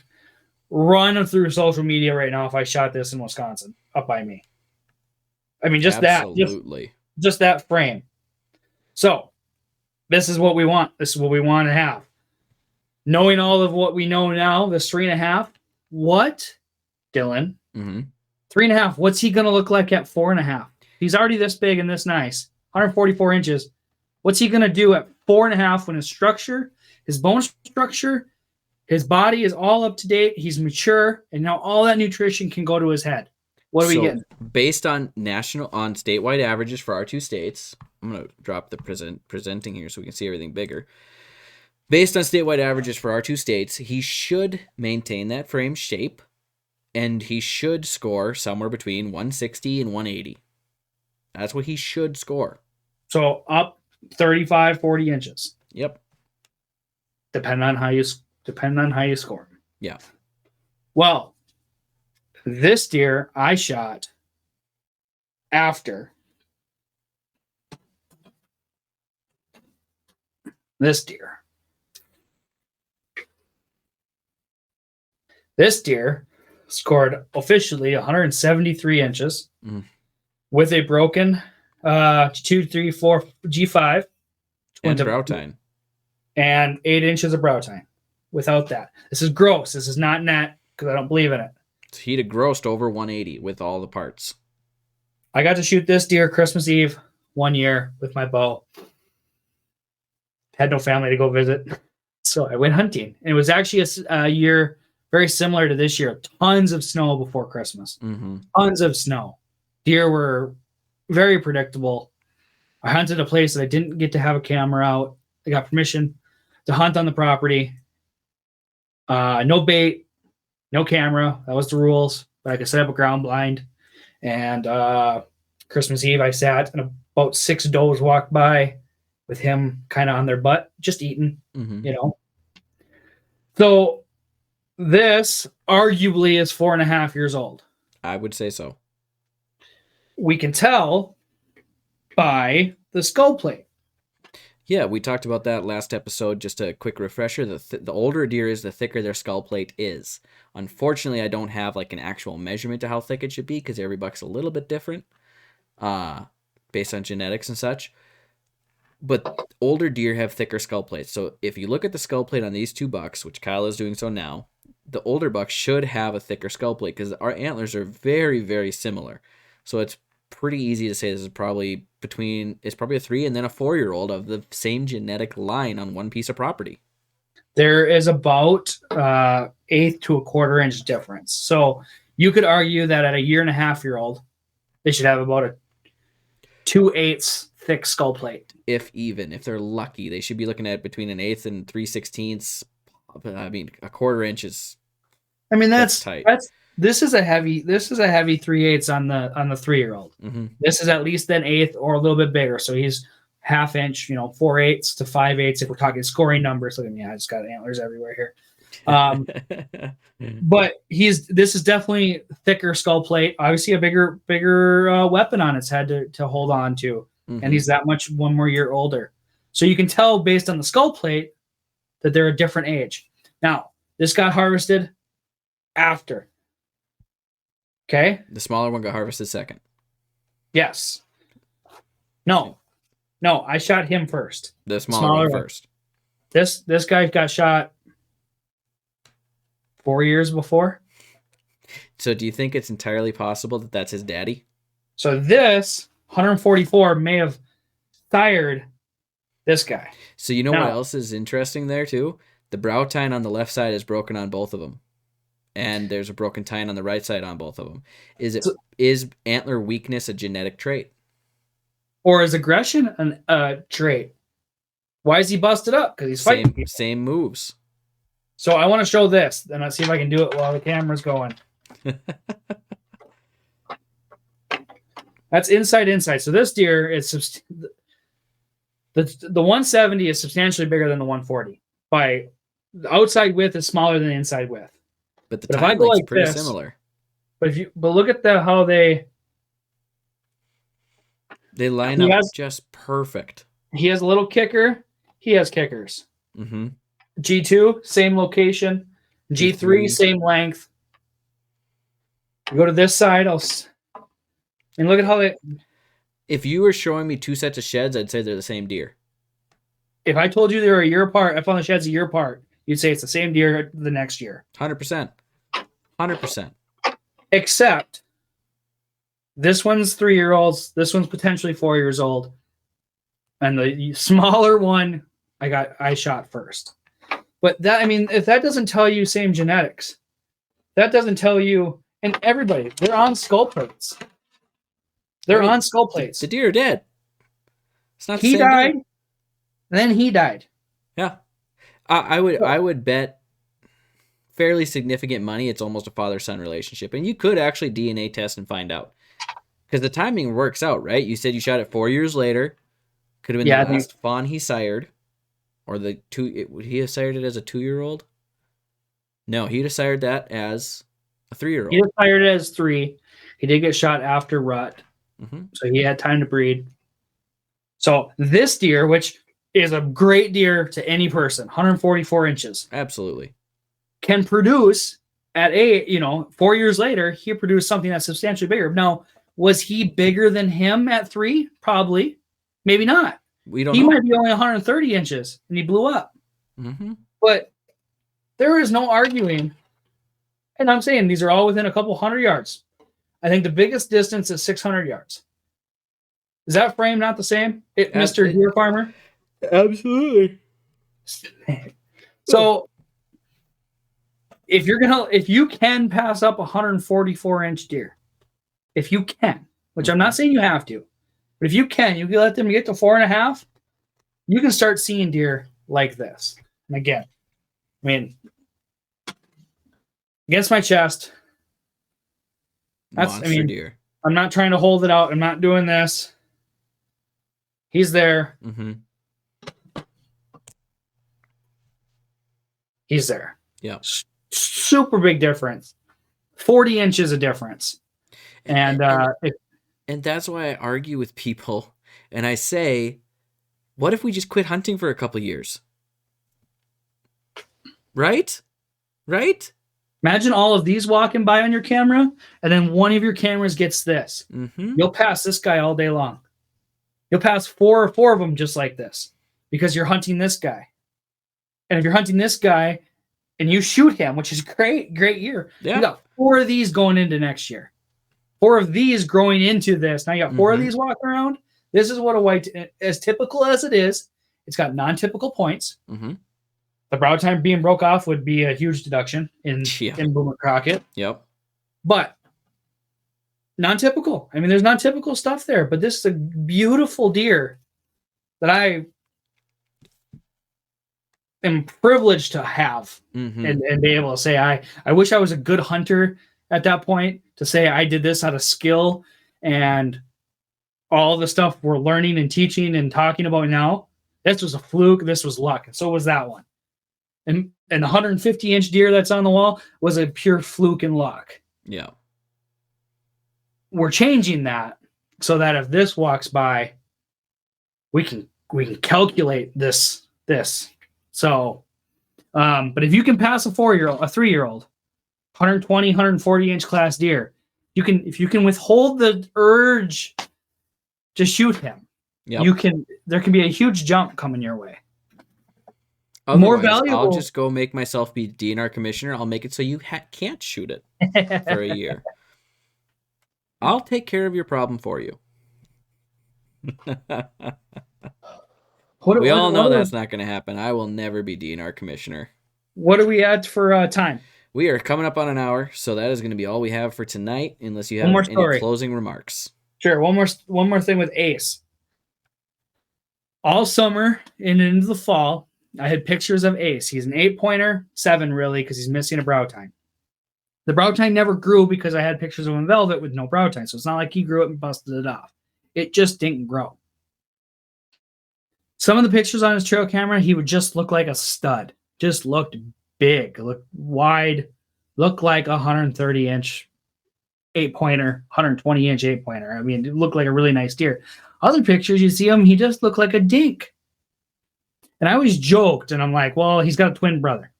run through social media right now if I shot this in Wisconsin up by me. I mean, just absolutely. Just that frame. So this is what we want. This is what we want to have. Knowing all of what we know now, this 3.5, what, Dylan? 3.5, what's he going to look like at 4.5? He's already this big and this nice, 144 inches. What's he going to do at 4.5 when his structure, his bone structure, his body is all up to date, he's mature, and now all that nutrition can go to his head? What are we getting? Based on statewide averages for our two states, I'm going to drop the presenting here so we can see everything bigger. Based on statewide averages for our two states, he should maintain that frame shape, and he should score somewhere between 160 and 180. That's what he should score. So up 35, 40 inches. Yep. Depending on how you score him. Yeah. Well, this deer I shot after this deer. This deer scored officially 173 inches with a broken 2, 3, 4 G5 and brow tine and 8 inches of brow tine. Without that, this is gross. This is not net because I don't believe in it. He'd have grossed over 180 with all the parts. I got to shoot this deer Christmas Eve one year with my bow. Had no family to go visit, so I went hunting. And it was actually a year very similar to this year. Tons of snow before Christmas. Tons of snow. Deer were very predictable. I hunted a place that I didn't get to have a camera out. I got permission to hunt on the property. No bait, no camera. That was the rules. But I could set up a ground blind. And Christmas Eve, I sat and about 6 does walked by with him kind of on their butt, just eating, Mm-hmm. you know. So this arguably is 4.5 years old. I would say so. We can tell by the skull plate. Yeah, we talked about that last episode. Just a quick refresher: the older deer is, the thicker their skull plate is. Unfortunately, I don't have like an actual measurement to how thick it should be because every buck's a little bit different, based on genetics and such. But older deer have thicker skull plates. So if you look at the skull plate on these two bucks, which Kyle is doing so now, the older bucks should have a thicker skull plate because our antlers are very, very similar. So it's pretty easy to say this is probably a 3 and then a 4-year-old of the same genetic line on one piece of property. There is about 1/8 to 1/4 inch difference. So you could argue that at a 1.5-year-old, they should have about a 2/8 thick skull plate. If they're lucky, they should be looking at between 1/8 and 3/16. I mean, a 1/4 inch is. I mean, that's tight. This is a heavy 3/8 on the 3-year-old. Mm-hmm. This is at least an 1/8 or a little bit bigger. So he's 1/2 inch, 4/8 to 5/8 if we're talking scoring numbers. Look at me, I just got antlers everywhere here. But this is definitely thicker skull plate. Obviously, a bigger weapon on its head to hold on to, and he's that much 1 more year older. So you can tell based on the skull plate that they're a different age. Now, this got harvested after. Okay. The smaller one got harvested second. Yes. No, I shot him first. The smaller one first. This guy got shot 4 years before. So do you think it's entirely possible that that's his daddy? So this 144 may have sired this guy. So you know what else is interesting there too? The brow tine on the left side is broken on both of them. And there's a broken tine on the right side on both of them. Is antler weakness a genetic trait? Or is aggression a trait? Why is he busted up? Because he's fighting people. Same moves. So I want to show this, and let's see if I can do it while the camera's going. That's inside. So this deer is the 170 is substantially bigger than the 140. By the outside width is smaller than the inside width. But the time length's like pretty similar. But look at how they line up just perfect. He has a little kicker. He has kickers. Mm-hmm. G2, same location. G3, same length. You go to this side, and look at how they. If you were showing me two sets of sheds, I'd say they're the same deer. If I told you they were a year apart, I found the sheds a year apart, you'd say it's the same deer the next year. 100%. 100%. Except this one's 3-year-olds, this one's potentially 4 years old. And the smaller one I shot first. But if that doesn't tell you same genetics, that doesn't tell you, and everybody, they're on skull plates. On skull plates. The deer are dead. It's not. He died. Then he died. Yeah, I would bet fairly significant money it's almost a father-son relationship, and you could actually DNA test and find out because the timing works out, right? You said you shot it 4 years later. Could have been the last fawn he sired, or would he have sired it as a 2-year-old? No, he'd have sired that as a 3-year-old. He was sired as 3. He did get shot after rut. Mm-hmm. So he had time to breed. So this deer, which is a great deer to any person, 144 inches. Absolutely. Can produce at 4 years later, he produced something that's substantially bigger. Now, was he bigger than him at 3? Probably. Maybe not. We don't know. He might be only 130 inches and he blew up. Mm-hmm. But there is no arguing. And I'm saying these are all within a couple 100 yards. I think the biggest distance is 600 yards. Is that frame not the same, Mr. Deer Farmer? Absolutely. So if you can pass up a 144-inch deer, if you can, which I'm not saying you have to, but if you can let them get to 4.5, you can start seeing deer like this. And again, against my chest. Monster deer. I'm not trying to hold it out. I'm not doing this. He's there. Mm-hmm. He's there. Yeah. Super big difference. 40 inches of difference. And that's why I argue with people and I say, what if we just quit hunting for a couple years? Right? Imagine all of these walking by on your camera, and then one of your cameras gets this. Mm-hmm. You'll pass this guy all day long. You'll pass four of them just like this because you're hunting this guy. And if you're hunting this guy and you shoot him, which is great year, you got 4 of these going into next year. 4 of these growing into this. Now you got 4 of these walking around. This is what a white, as typical as it is, it's got non-typical points. Mm-hmm. The brow time being broke off would be a huge deduction in Boomer Crockett. Yep. But non-typical. I mean, there's non-typical stuff there, but this is a beautiful deer that I am privileged to have and be able to say, I wish I was a good hunter at that point to say I did this out of skill and all the stuff we're learning and teaching and talking about now. This was a fluke. This was luck. And so was that one. And the 150-inch deer that's on the wall was a pure fluke and luck. Yeah. We're changing that so that if this walks by, we can calculate this. So, but if you can pass a 3-year-old, 120, 140-inch class deer, if you can withhold the urge to shoot him, there can be a huge jump coming your way. Otherwise, more valuable. I'll just go make myself be DNR commissioner. I'll make it so you can't shoot it for a year. I'll take care of your problem for you. We all know that's not going to happen. I will never be DNR commissioner. What are we at for time? We are coming up on an hour, so that is going to be all we have for tonight, unless you have any closing remarks. Sure. One more thing with Ace. All summer and into the fall, I had pictures of Ace. He's an 8-pointer, 7 really, because he's missing a brow tine. The brow tine never grew because I had pictures of him in velvet with no brow tine, so it's not like he grew it and busted it off. It just didn't grow. Some of the pictures on his trail camera, he would just look like a stud. Just looked big, looked wide, looked like a 130-inch 8-pointer, 120-inch 8-pointer. I mean, it looked like a really nice deer. Other pictures, you see him, he just looked like a dink. And I always joked, and I'm like, well, he's got a twin brother.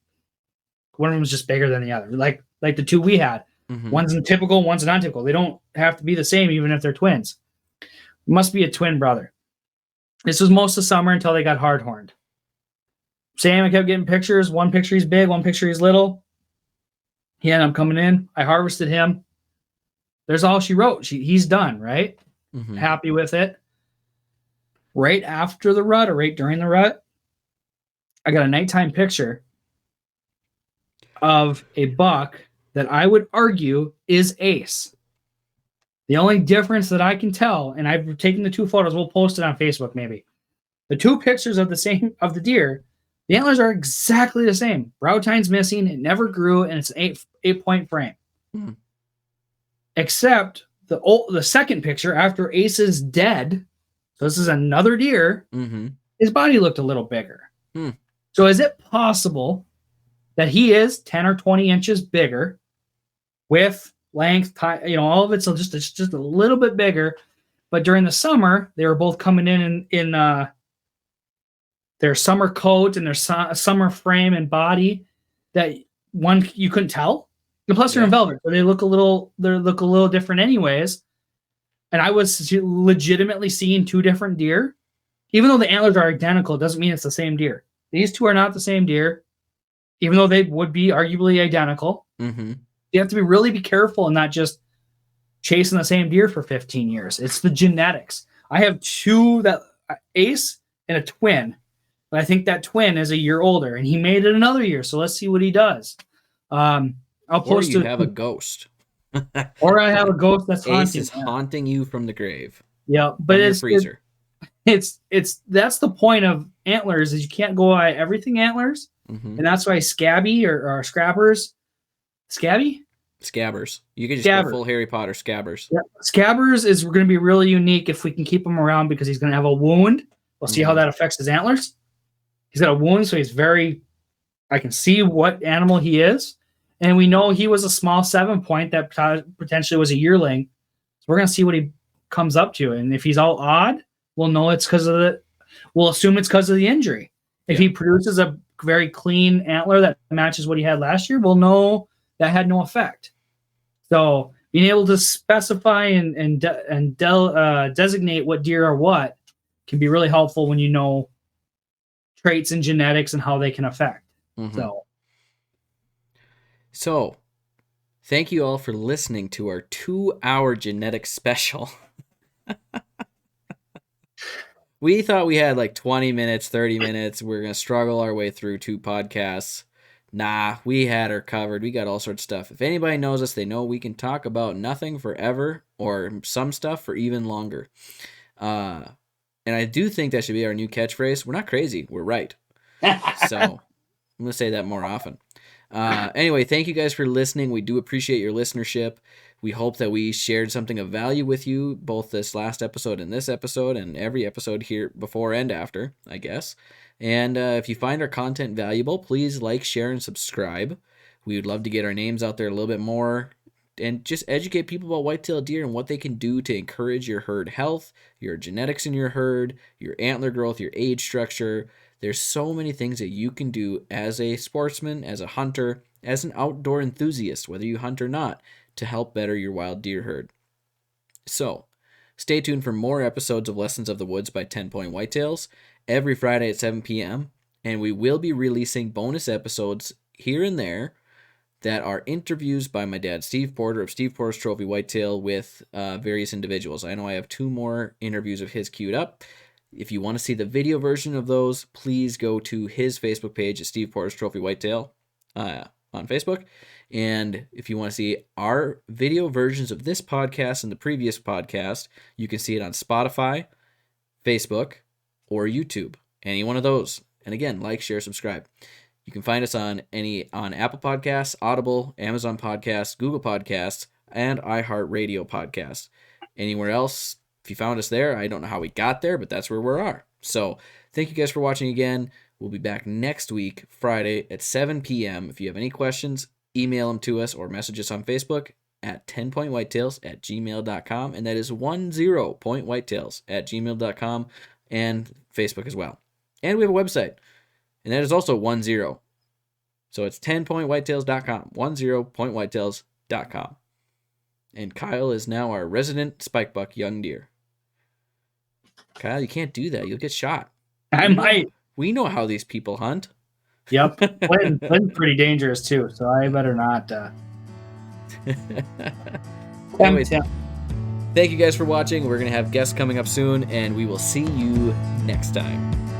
One of them was just bigger than the other, like the 2 we had. Mm-hmm. One's a typical, one's a non-typical. They don't have to be the same, even if they're twins. It must be a twin brother. This was most of summer until they got hard-horned. Sam, I kept getting pictures. One picture he's big, one picture he's little. He ended up coming in. I harvested him. There's all she wrote. He's done, right? Mm-hmm. Happy with it. Right after the rut or right during the rut, I got a nighttime picture of a buck that I would argue is Ace. The only difference that I can tell, and I've taken the 2 photos, we'll post it on Facebook maybe. The 2 pictures of the deer, the antlers are exactly the same. Brow tine's missing, it never grew, and it's an 8-point frame. Mm-hmm. Except the second picture after Ace is dead, so this is another deer, his body looked a little bigger. Mm. So is it possible that he is 10 or 20 inches bigger with length, all of it's just a little bit bigger, but during the summer, they were both coming in their summer coat and their summer frame and body that one you couldn't tell. And plus they're in velvet, so they look a little different anyways. And I was legitimately seeing 2 different deer. Even though the antlers are identical, it doesn't mean it's the same deer. These 2 are not the same deer, even though they would be arguably identical. Mm-hmm. You have to really be careful and not just chasing the same deer for 15 years. It's the genetics. I have 2 Ace and a twin, but I think that twin is a year older, and he made it another year. So let's see what he does. I'll post. Or you have a ghost. Or I have a ghost that's haunting. Ace is haunting you from the grave. Yeah, but it's freezer. It's that's the point of antlers is you can't go by everything antlers, and that's why scabby or scrappers Scabby? Scabbers. You can just go full Harry Potter Scabbers. Yeah. Scabbers is going to be really unique if we can keep him around because he's going to have a wound. We'll see how that affects his antlers. He's got a wound, so he's very. I can see what animal he is, and we know he was a small 7-point that potentially was a yearling. So we're going to see what he comes up to, and if he's all odd, we'll know it's because of the. We'll assume it's because of the injury. If he produces a very clean antler that matches what he had last year, we'll know that had no effect. So being able to specify and designate what deer are what can be really helpful when you know traits and genetics and how they can affect. So thank you all for listening to our 2-hour genetic special. We thought we had like 20 minutes, 30 minutes. We're going to struggle our way through 2 podcasts. Nah, we had her covered. We got all sorts of stuff. If anybody knows us, they know we can talk about nothing forever or some stuff for even longer. And I do think that should be our new catchphrase. We're not crazy. We're right. So I'm going to say that more often. Anyway, thank you guys for listening. We do appreciate your listenership. We hope that we shared something of value with you, both this last episode and this episode and every episode here before and after, I guess. And if you find our content valuable, please like, share, and subscribe. We would love to get our names out there a little bit more and just educate people about whitetail deer and what they can do to encourage your herd health, your genetics in your herd, your antler growth, your age structure. There's so many things that you can do as a sportsman, as a hunter, as an outdoor enthusiast, whether you hunt or not, to help better your wild deer herd. So, stay tuned for more episodes of Lessons of the Woods by 10 Point Whitetails every Friday at 7 p.m. And we will be releasing bonus episodes here and there that are interviews by my dad, Steve Porter of Steve Porter's Trophy Whitetail with various individuals. I know I have 2 more interviews of his queued up. If you want to see the video version of those, please go to his Facebook page at Steve Porter's Trophy Whitetail on Facebook. And if you want to see our video versions of this podcast and the previous podcast, you can see it on Spotify, Facebook, or YouTube. Any one of those. And again, like, share, subscribe. You can find us on Apple Podcasts, Audible, Amazon Podcasts, Google Podcasts, and iHeartRadio Podcasts. Anywhere else, if you found us there, I don't know how we got there, but that's where we are. So thank you guys for watching again. We'll be back next week, Friday at 7 p.m. If you have any questions, email them to us or message us on Facebook at 10pointwhitetails@gmail.com. And that is 10pointwhitetails@gmail.com and Facebook as well. And we have a website, and that is also 10. So it's 10pointwhitetails.com, 10pointwhitetails.com. And Kyle is now our resident spikebuck young deer. Kyle, you can't do that. You'll get shot. I might. We know how these people hunt. Yep. Clinton's pretty dangerous too, so I better not. Anyways, thank you guys for watching. We're going to have guests coming up soon, and we will see you next time.